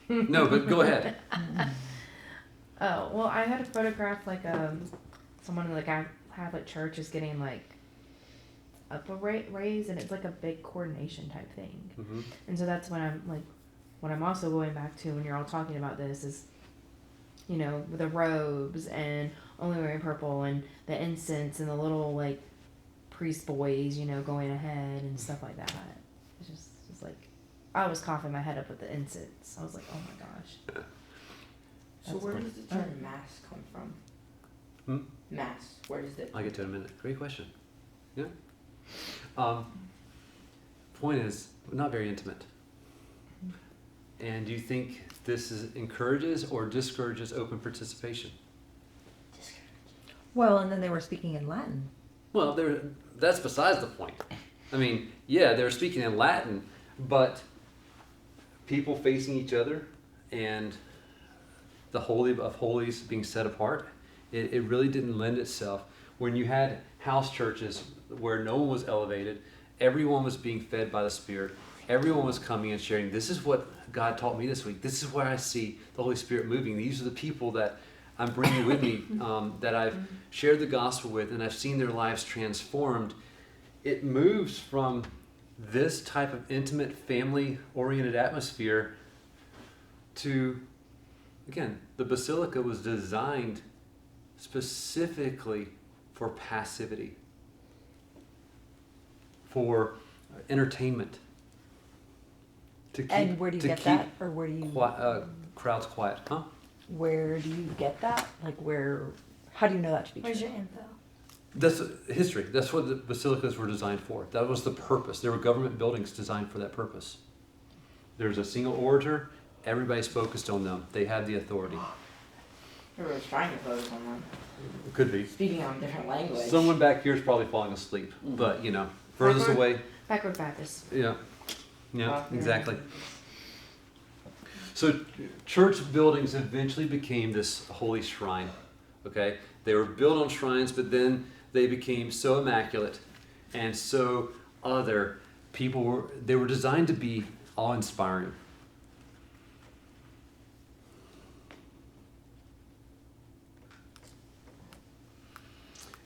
[SPEAKER 1] No, but go ahead.
[SPEAKER 2] Oh well, I had a photograph like someone like I have at church is getting like up a raise, and it's like a big coordination type thing.
[SPEAKER 1] Mm-hmm.
[SPEAKER 2] And so that's when I'm like, what I'm also going back to when you're all talking about this is, you know, the robes and only wearing purple and the incense and the little like priest boys, you know, going ahead and stuff like that. It's just like, I was coughing my head up with the incense. I was like, oh my gosh.
[SPEAKER 5] So
[SPEAKER 2] That's
[SPEAKER 5] where
[SPEAKER 2] what-
[SPEAKER 5] does the term mass come from?
[SPEAKER 1] Hmm?
[SPEAKER 5] Mass. Where does it?
[SPEAKER 1] I'll get to it in a minute. Great question. Yeah. Point is, not very intimate. And do you think this encourages or discourages open participation?
[SPEAKER 6] Well, and then they were speaking in Latin.
[SPEAKER 1] Well, that's besides the point. I mean, yeah, they were speaking in Latin, but people facing each other and the Holy of Holies being set apart, it really didn't lend itself. When you had house churches where no one was elevated, everyone was being fed by the Spirit, everyone was coming and sharing, this is what God taught me this week, this is where I see the Holy Spirit moving, these are the people that I'm bringing with me, that I've shared the gospel with, and I've seen their lives transformed. It moves from this type of intimate, family-oriented atmosphere to, again, the basilica was designed specifically for passivity, for entertainment. To keep,
[SPEAKER 6] And where do you
[SPEAKER 1] to
[SPEAKER 6] get
[SPEAKER 1] keep
[SPEAKER 6] that? Or where do you,
[SPEAKER 1] crowds quiet, huh?
[SPEAKER 6] where do you get that? Like how do you know that to be
[SPEAKER 4] Where's
[SPEAKER 6] true?
[SPEAKER 4] your info?
[SPEAKER 1] That's history. That's what the basilicas were designed for. That was the purpose. They were government buildings designed for that purpose. There's a single orator. Everybody's focused on them. They have the authority.
[SPEAKER 5] Everyone's trying to focus on them.
[SPEAKER 1] It could be.
[SPEAKER 5] Speaking on different language.
[SPEAKER 1] Someone back here is probably falling asleep. But, furthest
[SPEAKER 2] Backward.
[SPEAKER 1] away.
[SPEAKER 2] Backward Baptist.
[SPEAKER 1] Yeah. Yeah,
[SPEAKER 5] Oh, yeah.
[SPEAKER 1] exactly. So church buildings eventually became this holy shrine. Okay? They were built on shrines, but then they became so immaculate and so other. They were designed to be awe-inspiring.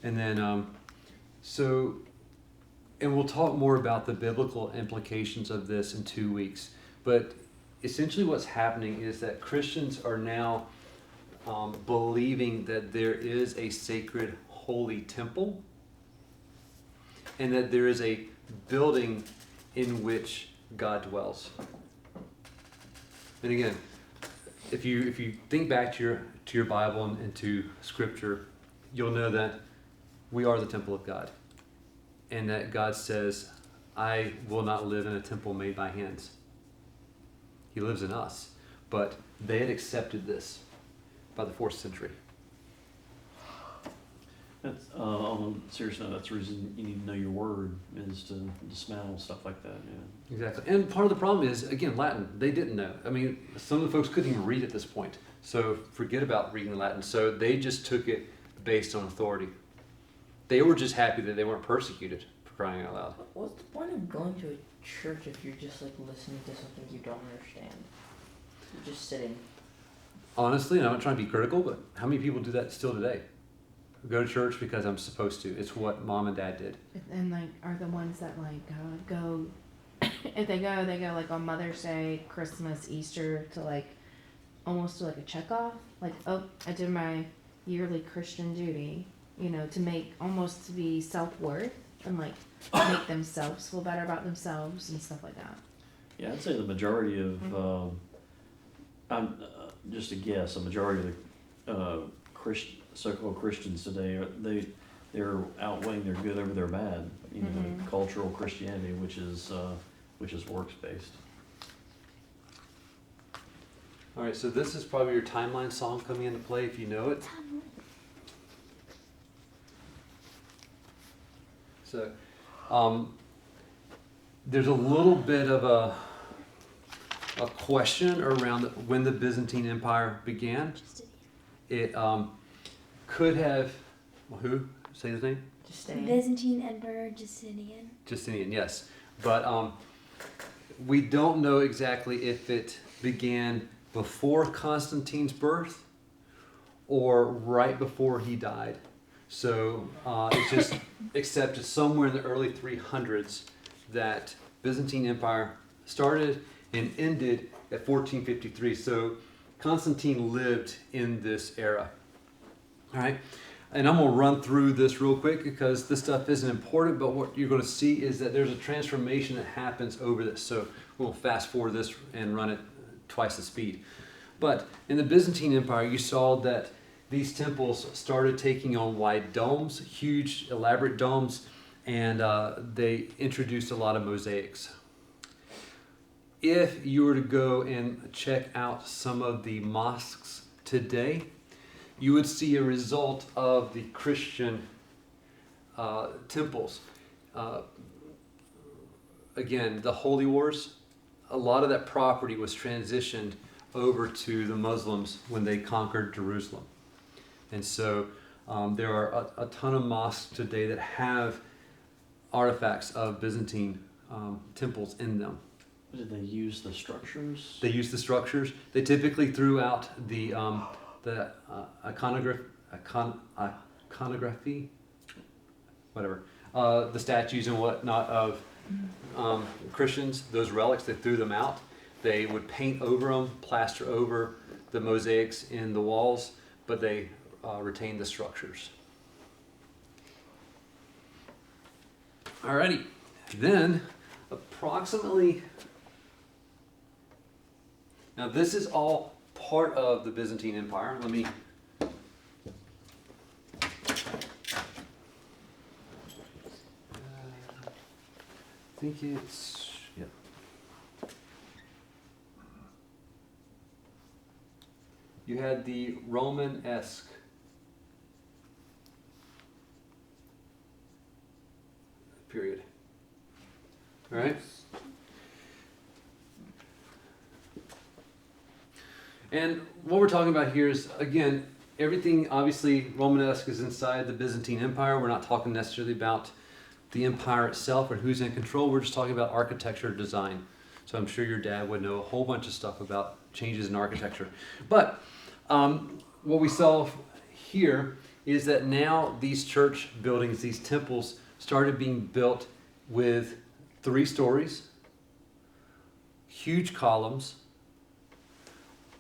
[SPEAKER 1] And then, and we'll talk more about the biblical implications of this in 2 weeks. But essentially what's happening is that Christians are now believing that there is a sacred, holy temple, and that there is a building in which God dwells. And again, if you think back to your Bible and to Scripture, you'll know that we are the temple of God, and that God says, "I will not live in a temple made by hands." He lives in us, but they had accepted this by the 4th century.
[SPEAKER 3] That's, on a serious note, that's the reason you need to know your word, is to dismantle stuff like that, yeah.
[SPEAKER 1] Exactly. And part of the problem is, again, Latin. They didn't know. I mean, some of the folks couldn't even read at this point. So forget about reading Latin. So they just took it based on authority. They were just happy that they weren't persecuted, for crying out loud.
[SPEAKER 5] What's the point of going to a church if you're just like listening to something you don't understand? You're just sitting.
[SPEAKER 1] Honestly, and I'm not trying to be critical, but how many people do that still today? Go to church because I'm supposed to. It's what mom and dad did.
[SPEAKER 2] And like, are the ones that like go, if they go like on Mother's Day, Christmas, Easter, to like almost to like a check off. Like, oh, I did my yearly Christian duty, to make almost to be self-worth and like make themselves feel better about themselves and stuff like that.
[SPEAKER 3] Yeah, I'd say the majority of, I'm just a guess, a majority of the so-called Christians today, they're outweighing their good over their bad. Cultural Christianity, which is works-based.
[SPEAKER 1] All right, so this is probably your timeline song coming into play if you know it. So, there's a little bit of a question around when the Byzantine Empire began. It could have, who? Say his name?
[SPEAKER 5] Justinian.
[SPEAKER 4] Byzantine Emperor Justinian.
[SPEAKER 1] Justinian, yes. But we don't know exactly if it began before Constantine's birth or right before he died. So it's just accepted somewhere in the early 300s that Byzantine Empire started and ended at 1453. So Constantine lived in this era. All right, and I'm going to run through this real quick because this stuff isn't important, but what you're going to see is that there's a transformation that happens over this. So we'll fast forward this and run it twice the speed. But in the Byzantine Empire, you saw that these temples started taking on wide domes, huge, elaborate domes, and they introduced a lot of mosaics. If you were to go and check out some of the mosques today, you would see a result of the Christian temples. Again, the Holy Wars, a lot of that property was transitioned over to the Muslims when they conquered Jerusalem. And so there are a ton of mosques today that have artifacts of Byzantine temples in them.
[SPEAKER 3] Did they use the structures?
[SPEAKER 1] They used the structures. They typically threw out the iconography, whatever, the statues and whatnot of Christians, those relics. They threw them out. They would paint over them, plaster over the mosaics in the walls, but they retained the structures. Alrighty, then approximately. Now this is all part of the Byzantine Empire. Let me think it's, yeah. You had the Roman-esque period. All right? And what we're talking about here is, again, everything obviously Romanesque is inside the Byzantine Empire. We're not talking necessarily about the empire itself or who's in control. We're just talking about architecture design. So I'm sure your dad would know a whole bunch of stuff about changes in architecture. But what we saw here is that now these church buildings, these temples, started being built with 3 stories, huge columns,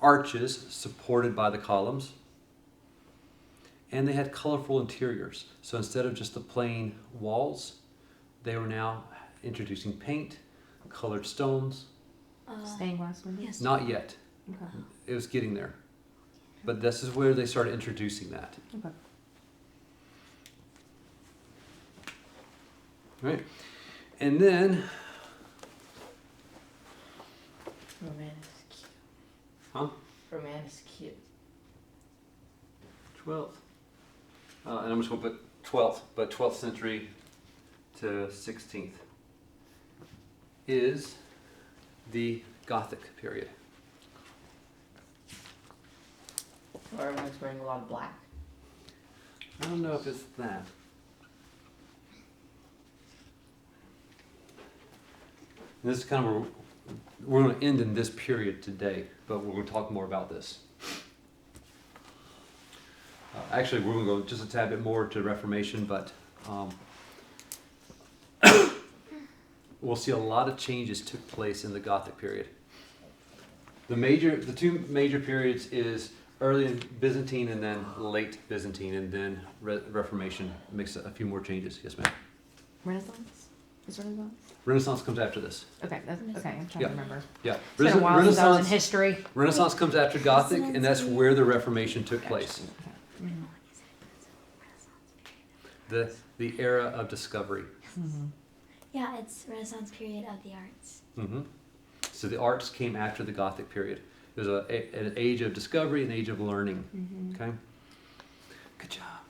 [SPEAKER 1] arches supported by the columns, and they had colorful interiors. So instead of just the plain walls, they were now introducing paint, colored stones.
[SPEAKER 2] Stained glass windows?
[SPEAKER 4] Yes.
[SPEAKER 1] Not yet.
[SPEAKER 2] Okay.
[SPEAKER 1] It was getting there. But this is where they started introducing that.
[SPEAKER 2] Okay.
[SPEAKER 1] Right? And then,
[SPEAKER 5] Roman is cute.
[SPEAKER 1] huh?
[SPEAKER 5] Roman is cute.
[SPEAKER 1] 12th. And I'm just going to put 12th, but 12th century to 16th is the Gothic period.
[SPEAKER 5] Or everyone's wearing a lot of black.
[SPEAKER 1] I don't know if it's that. And this is kind of where we're going to end in this period today, but we're going to talk more about this. Actually, we're going to go just a tad bit more to Reformation, but we'll see a lot of changes took place in the Gothic period. The 2 major periods is early Byzantine and then late Byzantine, and then Reformation makes a few more changes. Yes, ma'am.
[SPEAKER 2] Renaissance? Is Renaissance?
[SPEAKER 1] Renaissance comes after this.
[SPEAKER 2] Okay, that's, okay, I'm trying
[SPEAKER 1] Yeah.
[SPEAKER 2] to remember.
[SPEAKER 1] Yeah,
[SPEAKER 2] It's been a while since I was in history.
[SPEAKER 1] Renaissance comes after Gothic, and that's where the Reformation took place.
[SPEAKER 2] Okay.
[SPEAKER 1] The era of discovery.
[SPEAKER 2] Mm-hmm.
[SPEAKER 4] Yeah, it's Renaissance period of the arts.
[SPEAKER 1] Hmm. So the arts came after the Gothic period. There's an age of discovery, an age of learning.
[SPEAKER 2] Mm-hmm.
[SPEAKER 1] Okay. Good job.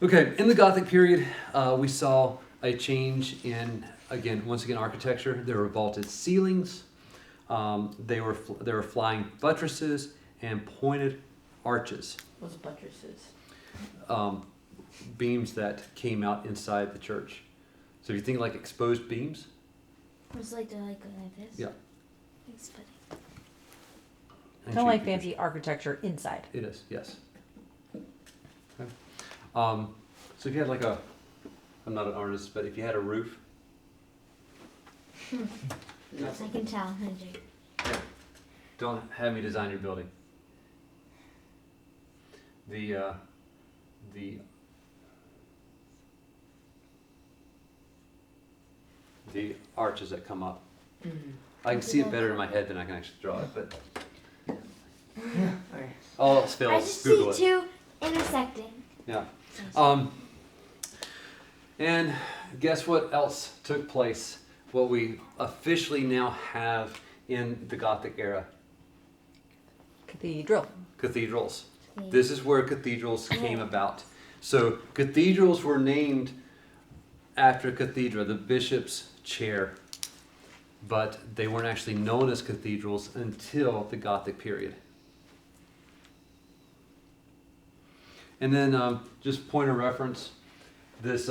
[SPEAKER 1] Okay, in the Gothic period, we saw a change in, once again, architecture. There were vaulted ceilings. They were flying buttresses and pointed arches.
[SPEAKER 5] What's buttresses?
[SPEAKER 1] Beams that came out inside the church. So if you think like exposed beams,
[SPEAKER 4] It's like they're like this.
[SPEAKER 1] Yeah.
[SPEAKER 4] It's funny.
[SPEAKER 6] Kind of like fancy architecture inside.
[SPEAKER 1] It is, yes. Okay. So if you had like I'm not an artist, but if you had a roof,
[SPEAKER 4] I can tell.
[SPEAKER 1] don't have me design your building. The arches that come up.
[SPEAKER 5] Mm-hmm.
[SPEAKER 1] I can see it better in my head than I can actually draw it, but
[SPEAKER 5] Okay.
[SPEAKER 1] all else
[SPEAKER 4] I
[SPEAKER 1] fails,
[SPEAKER 4] just
[SPEAKER 1] Google
[SPEAKER 4] see
[SPEAKER 1] it.
[SPEAKER 4] 2 intersecting.
[SPEAKER 1] Yeah. And guess what else took place? What we officially now have in the Gothic era?
[SPEAKER 6] Cathedral.
[SPEAKER 1] Cathedrals. This is where cathedrals came about. So cathedrals were named after cathedra, the bishop's chair, but they weren't actually known as cathedrals until the Gothic period. And then just point of reference, this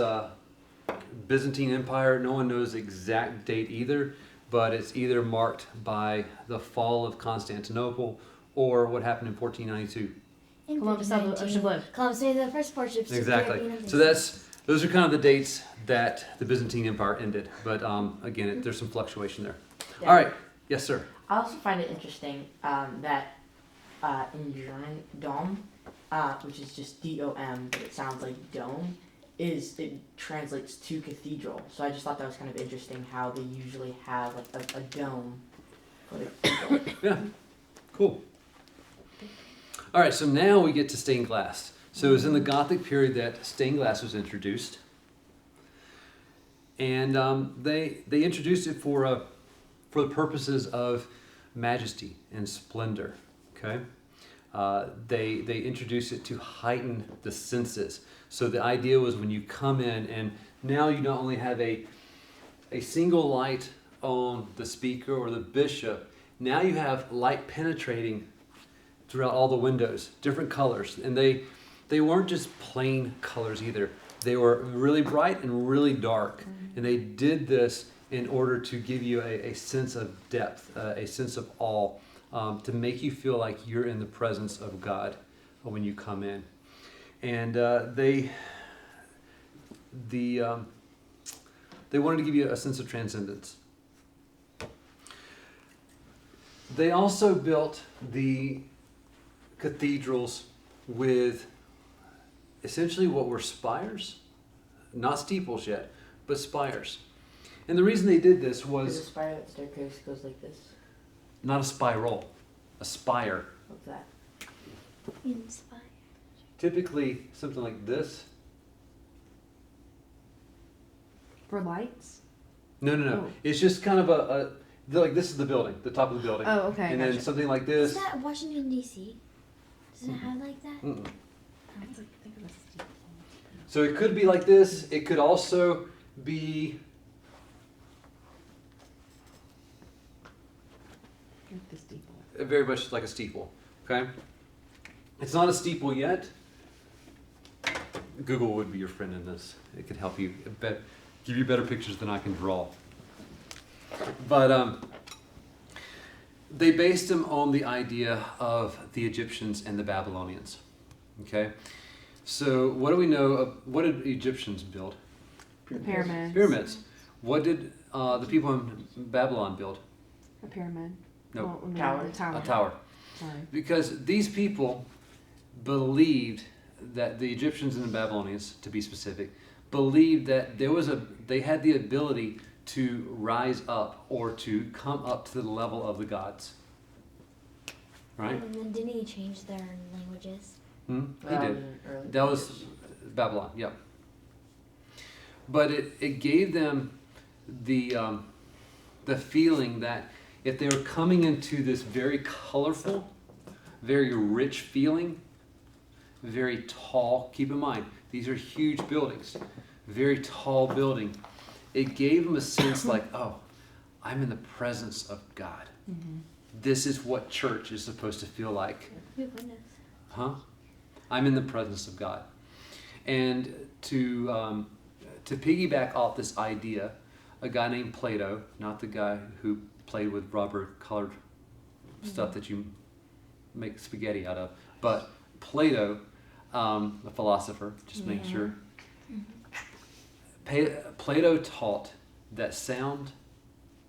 [SPEAKER 1] Byzantine Empire, no one knows the exact date either, but it's either marked by the fall of Constantinople or what happened in 1492.
[SPEAKER 4] In
[SPEAKER 2] Columbus sailed the
[SPEAKER 4] 1519,
[SPEAKER 2] ocean blue.
[SPEAKER 4] Columbus made the first port ships. to
[SPEAKER 1] Exactly.
[SPEAKER 4] European
[SPEAKER 1] So those are kind of the dates that the Byzantine Empire ended. But again, there's some fluctuation there.
[SPEAKER 5] Yeah.
[SPEAKER 1] All right. Yes, sir.
[SPEAKER 5] I also find it interesting that in German, Dom, which is just D-O-M, but it sounds like dome, it translates to cathedral. So I just thought that was kind of interesting how they usually have like a dome for the cathedral.
[SPEAKER 1] Yeah. Cool. All right. So now we get to stained glass. So it was in the Gothic period that stained glass was introduced. And they introduced it for the purposes of majesty and splendor. Okay, they introduced it to heighten the senses. So the idea was when you come in, and now you not only have a single light on the speaker or the bishop, now you have light penetrating throughout all the windows, different colors, and they weren't just plain colors either. They were really bright and really dark, and they did this in order to give you a sense of depth, a sense of awe, to make you feel like you're in the presence of God when you come in. And they wanted to give you a sense of transcendence. They also built the cathedrals with essentially what were spires, not steeples yet, but spires. And the reason they did this
[SPEAKER 5] Is
[SPEAKER 1] was
[SPEAKER 5] the spire that staircase goes like this?
[SPEAKER 1] not a spiral, a spire.
[SPEAKER 5] What's that?
[SPEAKER 4] Inspire.
[SPEAKER 1] Typically something like this.
[SPEAKER 2] For lights?
[SPEAKER 1] No.
[SPEAKER 2] Oh.
[SPEAKER 1] It's just kind of like this is the building, the top of the building.
[SPEAKER 2] Oh, okay.
[SPEAKER 1] And
[SPEAKER 2] gotcha.
[SPEAKER 1] then something like
[SPEAKER 4] Is
[SPEAKER 1] this.
[SPEAKER 4] that Washington D.C.? Does it have like that?
[SPEAKER 1] Mm-mm.
[SPEAKER 2] It's like, think of a steeple.
[SPEAKER 1] So it could be like this. It could also be
[SPEAKER 2] Like the steeple.
[SPEAKER 1] very much like a steeple. Okay? It's not a steeple yet. Google would be your friend in this. It could help you, give you better pictures than I can draw. But they based them on the idea of the Egyptians and the Babylonians. Okay? So what do we know of, what did Egyptians build?
[SPEAKER 2] The pyramids.
[SPEAKER 1] Pyramids. What did the people in Babylon build?
[SPEAKER 2] A pyramid.
[SPEAKER 1] No.
[SPEAKER 2] Well, no,
[SPEAKER 5] Tower.
[SPEAKER 2] A tower.
[SPEAKER 1] A tower.
[SPEAKER 2] Sorry.
[SPEAKER 1] Because these people believed that the Egyptians and the Babylonians, to be specific, believed that they had the ability to rise up or to come up to the level of the gods. Right?
[SPEAKER 4] And then didn't he change their languages?
[SPEAKER 1] He did.
[SPEAKER 5] Early
[SPEAKER 1] That was Babylon, yep. But it gave them the feeling that if they were coming into this very colorful, very rich feeling, very tall, keep in mind, these are huge buildings, very tall building, it gave them a sense like, oh, I'm in the presence of God.
[SPEAKER 2] Mm-hmm.
[SPEAKER 1] This is what church is supposed to feel like.
[SPEAKER 4] Oh, goodness.
[SPEAKER 1] Huh? I'm in the presence of God. And to piggyback off this idea, a guy named Plato, not the guy who played with rubber-colored stuff that you make spaghetti out of, but Plato, a philosopher, just make sure. Plato taught that sound,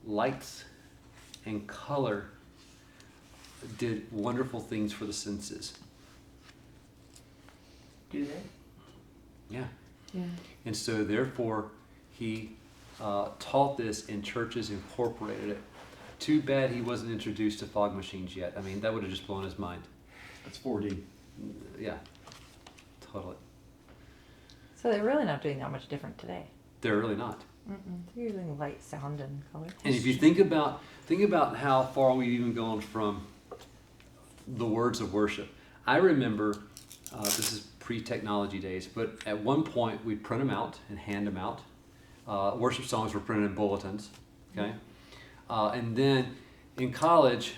[SPEAKER 1] lights, and color did wonderful things for the senses.
[SPEAKER 5] Do they?
[SPEAKER 1] Yeah.
[SPEAKER 2] Yeah.
[SPEAKER 1] And so therefore, he taught this and churches incorporated it. Too bad he wasn't introduced to fog machines yet. I mean, that would have just blown his mind.
[SPEAKER 3] That's 4D.
[SPEAKER 1] Yeah, totally.
[SPEAKER 6] So they're really not doing that much different today.
[SPEAKER 1] They're really not.
[SPEAKER 6] They're using light, sound, and color.
[SPEAKER 1] And if you think about how far we've even gone from the words of worship. I remember, this is pre-technology days, but at one point we'd print them out and hand them out. Worship songs were printed in bulletins, okay? And then in college,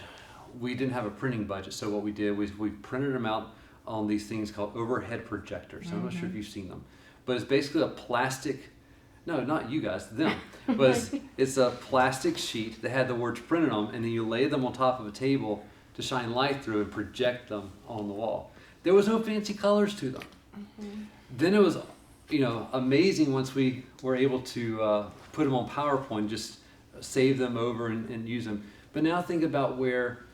[SPEAKER 1] we didn't have a printing budget, so what we did was we printed them out on these things called overhead projectors. I'm not sure if you've seen them, but it's basically a plastic, no, not you guys, them, but it's a plastic sheet that had the words printed on them, and then you lay them on top of a table to shine light through and project them on the wall. There was no fancy colors to them. Then it was, amazing once we were able to put them on PowerPoint, just save them over and use them. But now think about where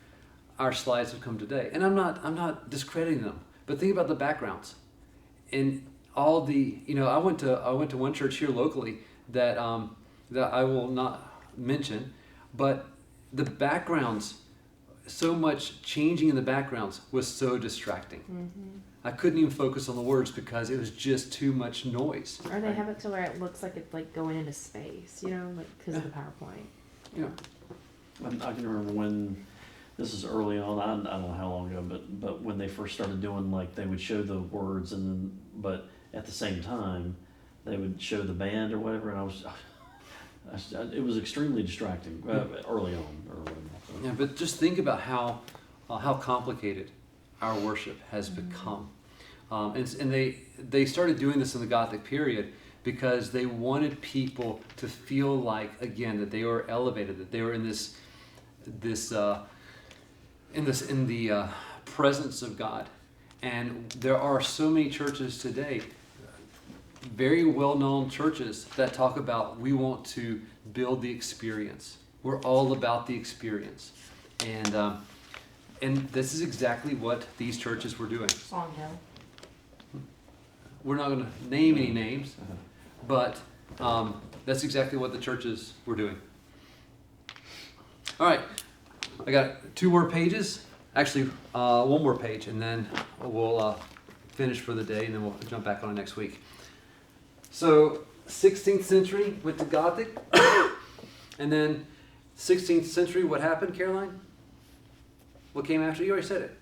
[SPEAKER 1] our slides have come today. And I'm not discrediting them, but think about the backgrounds. And all the, I went to one church here locally that I will not mention, but the backgrounds, so much changing in the backgrounds was so distracting. I couldn't even focus on the words because it was just too much noise.
[SPEAKER 2] Or they have it to where it looks like it's like going into space, you know, like because of the PowerPoint.
[SPEAKER 1] Yeah.
[SPEAKER 3] I can remember when, this is early on, I don't know how long ago, but when they first started doing, like, they would show the words and then, but at the same time, they would show the band or whatever, and it was extremely distracting early on. Or whatever, so.
[SPEAKER 1] Yeah, but just think about how complicated our worship has become. And they started doing this in the Gothic period because they wanted people to feel like, again, that they were elevated, that they were in the presence of God. And there are so many churches today, very well-known churches, that talk about, we want to build the experience. We're all about the experience. And this is exactly what these churches were doing.
[SPEAKER 5] Song Hill.
[SPEAKER 1] We're not going to name any names, but that's exactly what the churches were doing. All right, I got 2 more pages. Actually, 1 more page, and then we'll finish for the day, and then we'll jump back on it next week. So, 16th century went to Gothic, and then 16th century, what happened, Caroline? What came after? You already said it.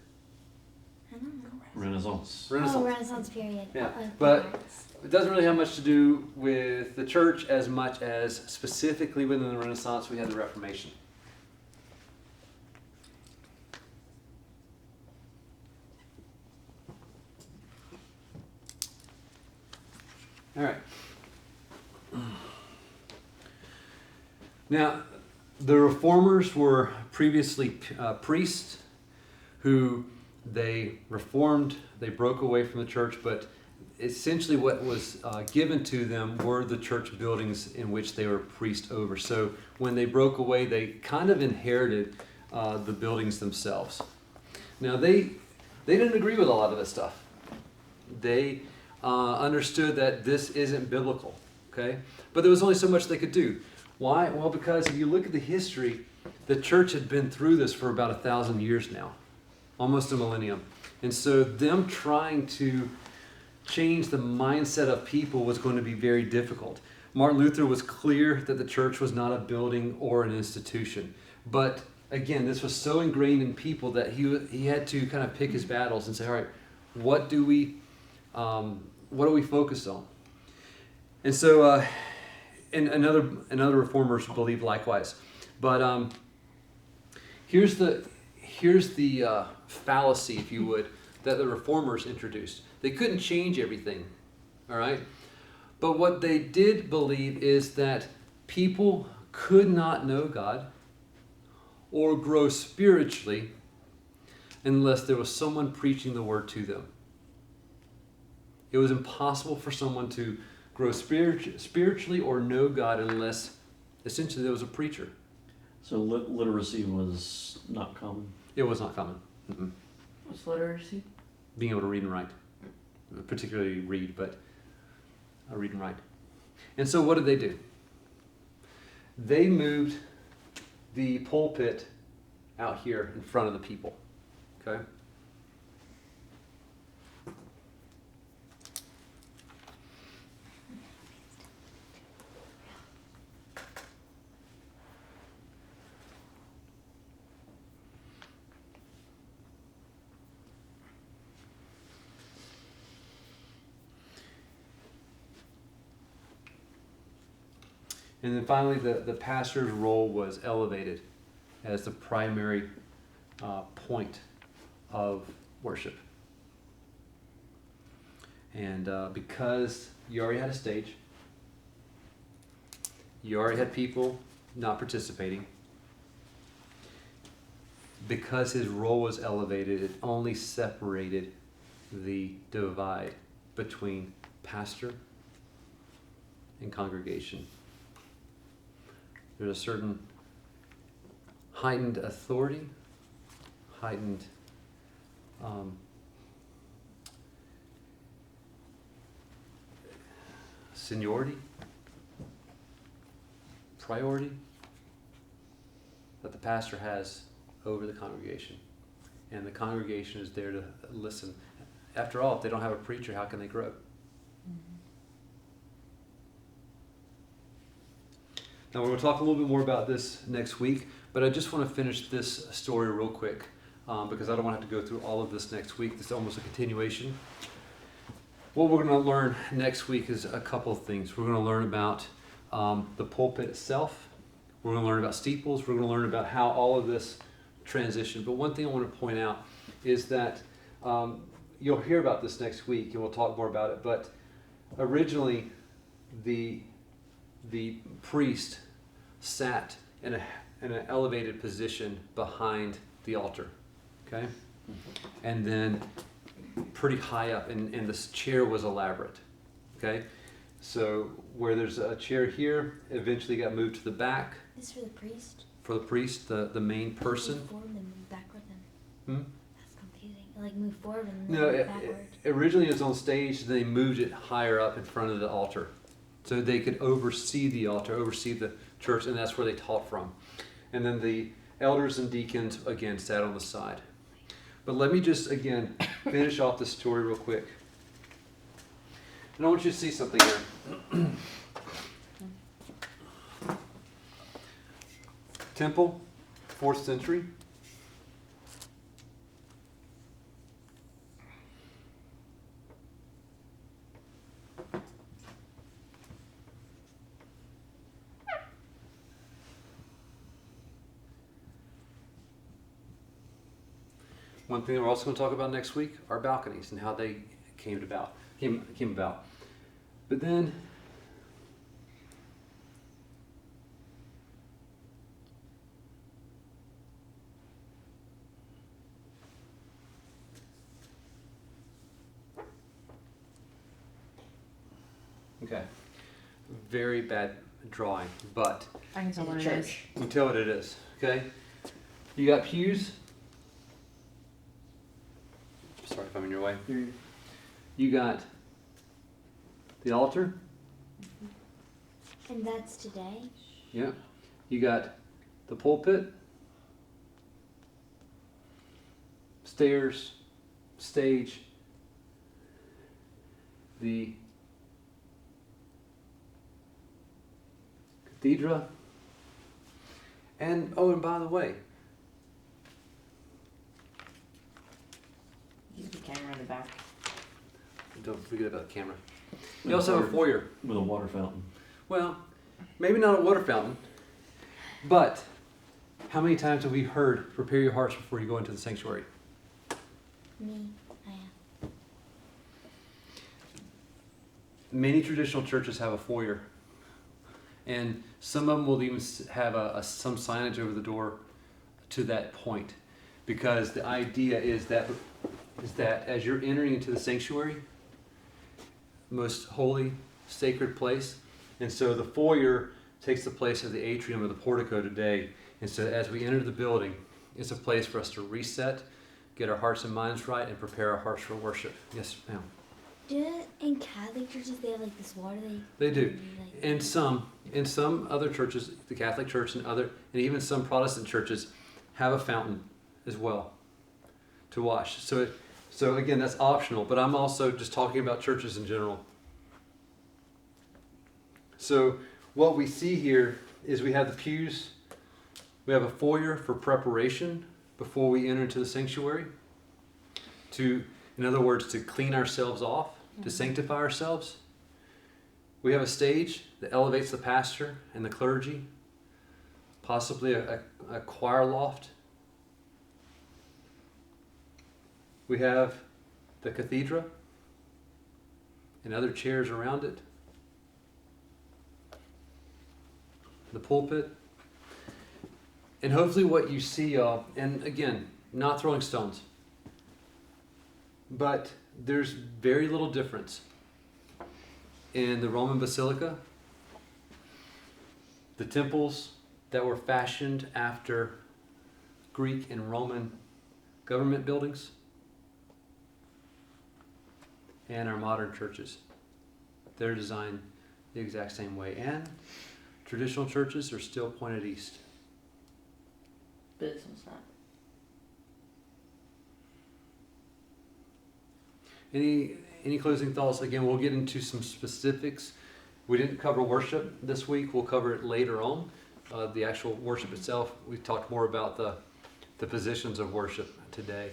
[SPEAKER 4] I don't know.
[SPEAKER 3] Renaissance.
[SPEAKER 4] Oh, Renaissance period.
[SPEAKER 1] Yeah,
[SPEAKER 4] Of
[SPEAKER 1] but-
[SPEAKER 4] the arts.
[SPEAKER 1] It doesn't really have much to do with the church as much as specifically within the Renaissance we had the Reformation. All right. Now, the Reformers were previously priests who they reformed, they broke away from the church, but essentially what was given to them were the church buildings in which they were priests over. So when they broke away, they kind of inherited the buildings themselves. Now, they didn't agree with a lot of this stuff. They understood that this isn't biblical, okay? But there was only so much they could do. Why? Well, because if you look at the history, the church had been through this for about 1,000 years now, almost a millennium. And so them trying to change the mindset of people was going to be very difficult. Martin Luther was clear that the church was not a building or an institution. But again, this was so ingrained in people that he had to kind of pick his battles and say, all right, what do we focus on? And so, and another reformers believe likewise. But here's the fallacy, if you would, that the reformers introduced. They couldn't change everything, all right? But what they did believe is that people could not know God or grow spiritually unless there was someone preaching the word to them. It was impossible for someone to grow spiritually or know God unless essentially there was a preacher.
[SPEAKER 3] So literacy was not common.
[SPEAKER 1] It was not common.
[SPEAKER 5] What's literacy?
[SPEAKER 1] Being able to read and write. Particularly read, but read and write. And so what did they do? They moved the pulpit out here in front of the people. Okay? And then finally, the pastor's role was elevated as the primary point of worship. And because you already had a stage, you already had people not participating, because his role was elevated, it only separated the divide between pastor and congregation. There's a certain heightened authority, heightened seniority, priority that the pastor has over the congregation. And the congregation is there to listen. after all, if they don't have a preacher, how can they grow? Now, we're going to talk a little bit more about this next week, but I just want to finish this story real quick because I don't want to have to go through all of this next week. This is almost a continuation. What we're going to learn next week is a couple of things. We're going to learn about the pulpit itself. We're going to learn about steeples. We're going to learn about how all of this transitioned. But one thing I want to point out is that you'll hear about this next week, and we'll talk more about it. But originally, the priest sat in an elevated position behind the altar, okay? And then pretty high up, and this chair was elaborate, okay? So where there's a chair here, eventually got moved to the back.
[SPEAKER 4] This is for the priest?
[SPEAKER 1] For the priest, the main person.
[SPEAKER 4] Move forward and move backward then.
[SPEAKER 1] Hmm?
[SPEAKER 4] That's confusing. Like move forward and then
[SPEAKER 1] No,
[SPEAKER 4] move backward.
[SPEAKER 1] originally it was on stage, they moved it higher up in front of the altar. So they could oversee the altar, oversee the church, and that's where they taught from. And then the elders and deacons, again, sat on the side. But let me just, again, finish off this story real quick. And I want you to see something here. Temple, 4th century. One thing that we're also going to talk about next week are balconies and how they came about. But then okay, very bad drawing, but
[SPEAKER 2] I can tell what it is.
[SPEAKER 5] Church.
[SPEAKER 1] you can tell what it is. Okay, you got pews. Sorry if I'm in your way. You got the altar.
[SPEAKER 4] And that's today?
[SPEAKER 1] Yeah. You got the pulpit, stairs, stage, the cathedra, and oh, and by the way,
[SPEAKER 5] Use the camera in the back.
[SPEAKER 1] don't forget about the camera. You also have a foyer.
[SPEAKER 3] With a water fountain.
[SPEAKER 1] Well, maybe not a water fountain, but how many times have we heard, prepare your hearts before you go into the sanctuary?
[SPEAKER 4] Me. I am.
[SPEAKER 1] Many traditional churches have a foyer, and some of them will even have some signage over the door to that point, because the idea is that as you're entering into the sanctuary, most holy, sacred place, and so the foyer takes the place of the atrium or the portico today. And so as we enter the building, it's a place for us to reset, get our hearts and minds right, and prepare our hearts for worship. Yes, ma'am.
[SPEAKER 4] In Catholic churches they have like this water
[SPEAKER 1] They do.
[SPEAKER 4] like,
[SPEAKER 1] In some other churches, the Catholic Church and even some Protestant churches have a fountain as well to wash. So again, that's optional, but I'm also just talking about churches in general. So what we see here is we have the pews, we have a foyer for preparation before we enter into the sanctuary, in other words, to clean ourselves off, to sanctify ourselves. We have a stage that elevates the pastor and the clergy, possibly a choir loft. We have the cathedra and other chairs around it. The pulpit. And hopefully what you see, y'all, and again, not throwing stones, but there's very little difference in the Roman Basilica, the temples that were fashioned after Greek and Roman government buildings, and our modern churches. They're designed the exact same way. And traditional churches are still pointed east.
[SPEAKER 5] But this one's not.
[SPEAKER 1] Any closing thoughts? Again, we'll get into some specifics. We didn't cover worship this week. We'll cover it later on. The actual worship itself, we talked more about the positions of worship today.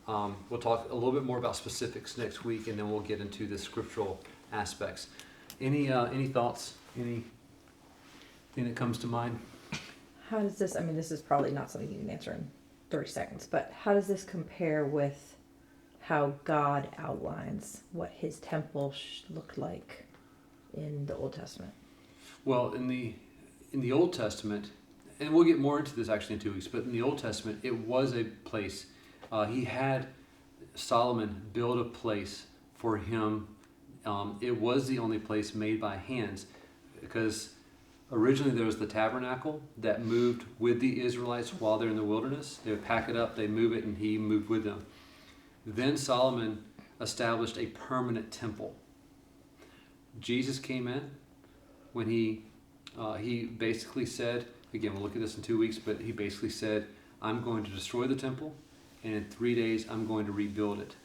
[SPEAKER 1] We'll talk a little bit more about specifics next week, and then we'll get into the scriptural aspects. Any thoughts? Anything that comes to mind?
[SPEAKER 6] How does this, I mean, this is probably not something you can answer in 30 seconds, but how does this compare with how God outlines what his temple looked like in the Old Testament?
[SPEAKER 1] Well, in the Old Testament, and we'll get more into this actually in 2 weeks, but in the Old Testament, it was a place. He had Solomon build a place for him. It was the only place made by hands, because originally there was the tabernacle that moved with the Israelites while they're in the wilderness. They would pack it up, they move it, and he moved with them. Then Solomon established a permanent temple. Jesus came in when he basically said, again, we'll look at this in 2 weeks, but he basically said, I'm going to destroy the temple, and in 3 days I'm going to rebuild it.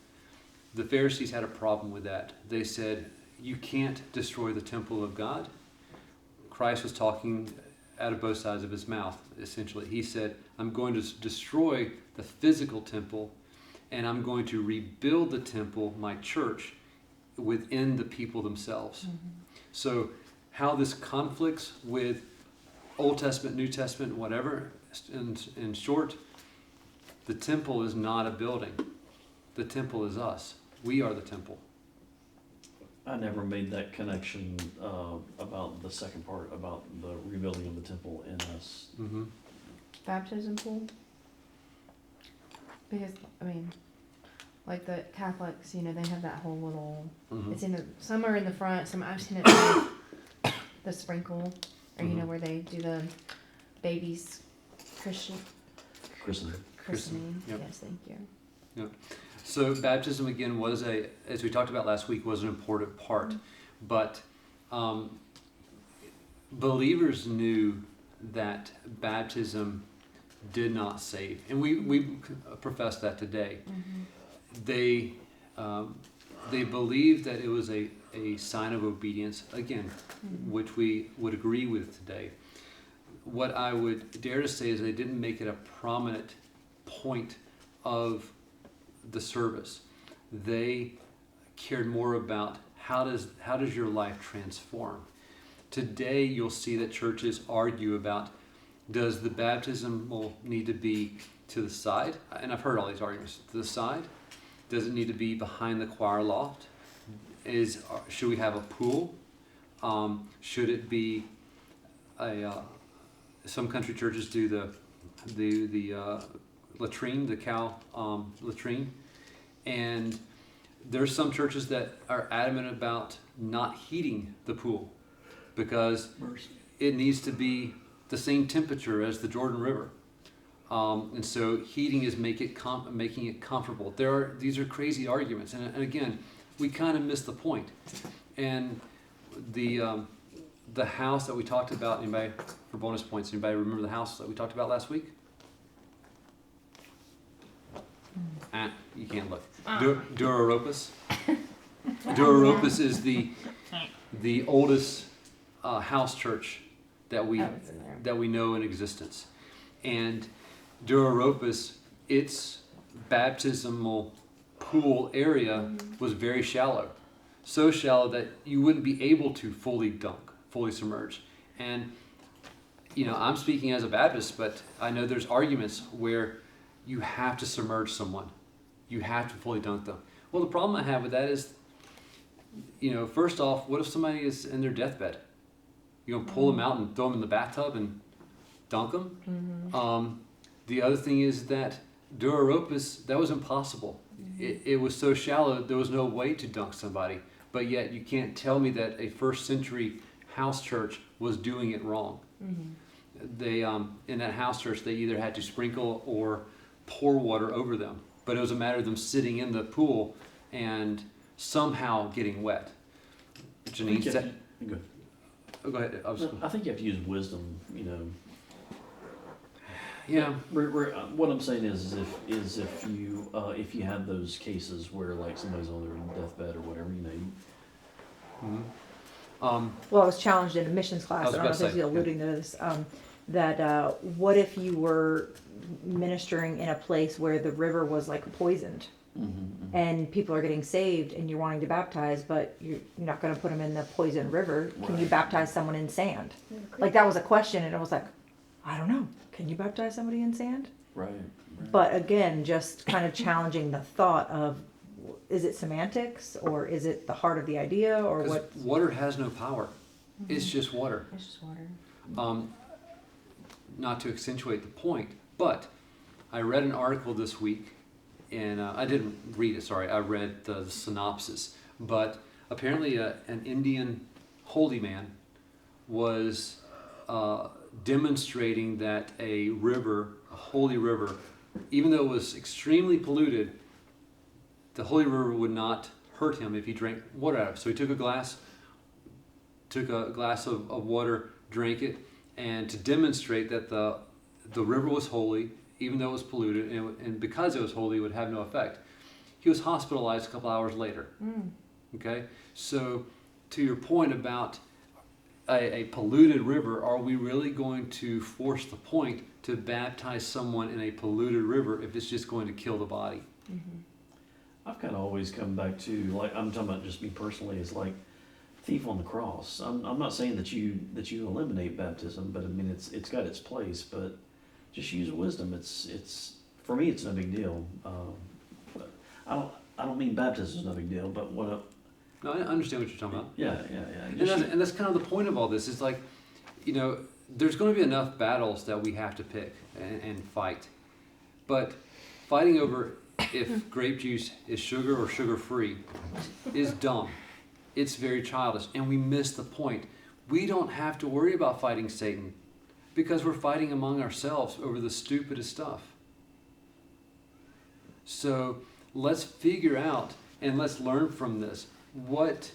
[SPEAKER 1] The Pharisees had a problem with that. They said, you can't destroy the temple of God. Christ was talking out of both sides of his mouth, essentially. He said, I'm going to destroy the physical temple, and I'm going to rebuild the temple, my church, within the people themselves. Mm-hmm. So how this conflicts with Old Testament, New Testament, whatever, in short, the temple is not a building. The temple is us. We are the temple.
[SPEAKER 3] I never made that connection about the second part, about the rebuilding of the temple in us.
[SPEAKER 1] Mm-hmm.
[SPEAKER 2] Baptism pool? Because, I mean, like the Catholics, you know, they have that whole little,
[SPEAKER 1] Mm-hmm.
[SPEAKER 2] it's in the, some are in the front, some I've seen it like the sprinkle, or you know, where they do the baby's
[SPEAKER 3] Christening.
[SPEAKER 2] christening.
[SPEAKER 1] Yep.
[SPEAKER 2] Yes, thank you.
[SPEAKER 1] Yep. So baptism, again, was as we talked about last week, was an important part. But believers knew that baptism did not save. And we profess that today. Mm-hmm. They believed that it was a sign of obedience, again, which we would agree with today. What I would dare to say is they didn't make it a prominent point of the service. They cared more about how does your life transform. Today you'll see that churches argue about, does the baptism need to be to the side? And I've heard all these arguments. To the side? Does it need to be behind the choir loft? Should we have a pool? Should it be some country churches do the latrine, the cow latrine, and there's some churches that are adamant about not heating the pool because it needs to be the same temperature as the Jordan River, and so heating is making it comfortable. These are crazy arguments, and again, we kind of miss the point. And the house that we talked about, anybody, for bonus points, anybody remember the house that we talked about last week? You can't look. Dura-Europos. Dura-Europos is the oldest house church that we know in existence. And Dura-Europos, its baptismal pool area was very shallow. So shallow that you wouldn't be able to fully dunk, fully submerge. And, you know, I'm speaking as a Baptist, but I know there's arguments where you have to submerge someone. You have to fully dunk them. Well, the problem I have with that is, you know, first off, what if somebody is in their deathbed? You're going to pull them out and throw them in the bathtub and dunk them? Mm-hmm. The other thing is that Dura-Europos, that was impossible. Mm-hmm. It was so shallow, there was no way to dunk somebody. But yet you can't tell me that a first century house church was doing it wrong. Mm-hmm. They in that house church, they either had to sprinkle or pour water over them. But it was a matter of them sitting in the pool and somehow getting wet. Janine,
[SPEAKER 3] go ahead.
[SPEAKER 1] Go ahead.
[SPEAKER 3] I think you have to use wisdom, you know.
[SPEAKER 1] Yeah.
[SPEAKER 3] What I'm saying is if you have those cases where like somebody's on their deathbed or whatever, you know,
[SPEAKER 1] Mhm.
[SPEAKER 6] Well, I was challenged in a missions class,
[SPEAKER 1] I was
[SPEAKER 6] I don't know
[SPEAKER 1] about
[SPEAKER 6] if
[SPEAKER 1] to
[SPEAKER 6] he's
[SPEAKER 1] say,
[SPEAKER 6] alluding to this, that what if you were ministering in a place where the river was like poisoned and people are getting saved and you're wanting to baptize, but you're not going to put them in the poisoned river. Can you
[SPEAKER 3] Right.
[SPEAKER 6] baptize someone in sand? Like that was a question, and I was like, I don't know. Can you baptize somebody in sand?
[SPEAKER 3] right.
[SPEAKER 6] But again, just kind of challenging the thought of, is it semantics or is it the heart of the idea or
[SPEAKER 1] 'Cause
[SPEAKER 6] what?
[SPEAKER 1] water has no power. It's just water.
[SPEAKER 2] It's just water.
[SPEAKER 1] Not to accentuate the point, but I read an article this week, and I didn't read it, sorry, I read the synopsis. But apparently an Indian holy man was demonstrating that a river, a holy river, even though it was extremely polluted, the holy river would not hurt him if he drank water out of it. So he took a glass of water, drank it, and to demonstrate that the river was holy, even though it was polluted, and because it was holy, it would have no effect. He was hospitalized a couple hours later. Okay? So to your point about a polluted river, are we really going to force the point to baptize someone in a polluted river if it's just going to kill the body?
[SPEAKER 3] I've kind of always come back to, like, I'm talking about just me personally, it's like thief on the cross. I'm not saying that you eliminate baptism, but I mean it's got its place, but just use wisdom. It's for me it's no big deal. But I don't mean baptism is no big deal, but what
[SPEAKER 1] No, I understand what you're talking about.
[SPEAKER 3] yeah.
[SPEAKER 1] And that's kind of the point of all this. It's like, you know, there's going to be enough battles that we have to pick and fight. But fighting over if grape juice is sugar or sugar-free is dumb. It's very childish, and we miss the point. We don't have to worry about fighting Satan because we're fighting among ourselves over the stupidest stuff. So let's figure out and let's learn from this what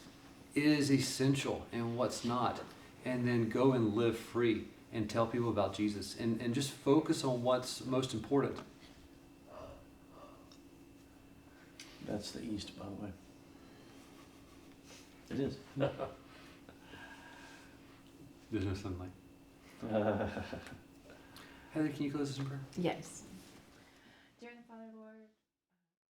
[SPEAKER 1] is essential and what's not, and then go and live free and tell people about Jesus and just focus on what's most important.
[SPEAKER 3] That's the east, by the way. It is.
[SPEAKER 1] There's no sunlight. Heather, can you close this in prayer?
[SPEAKER 2] Yes.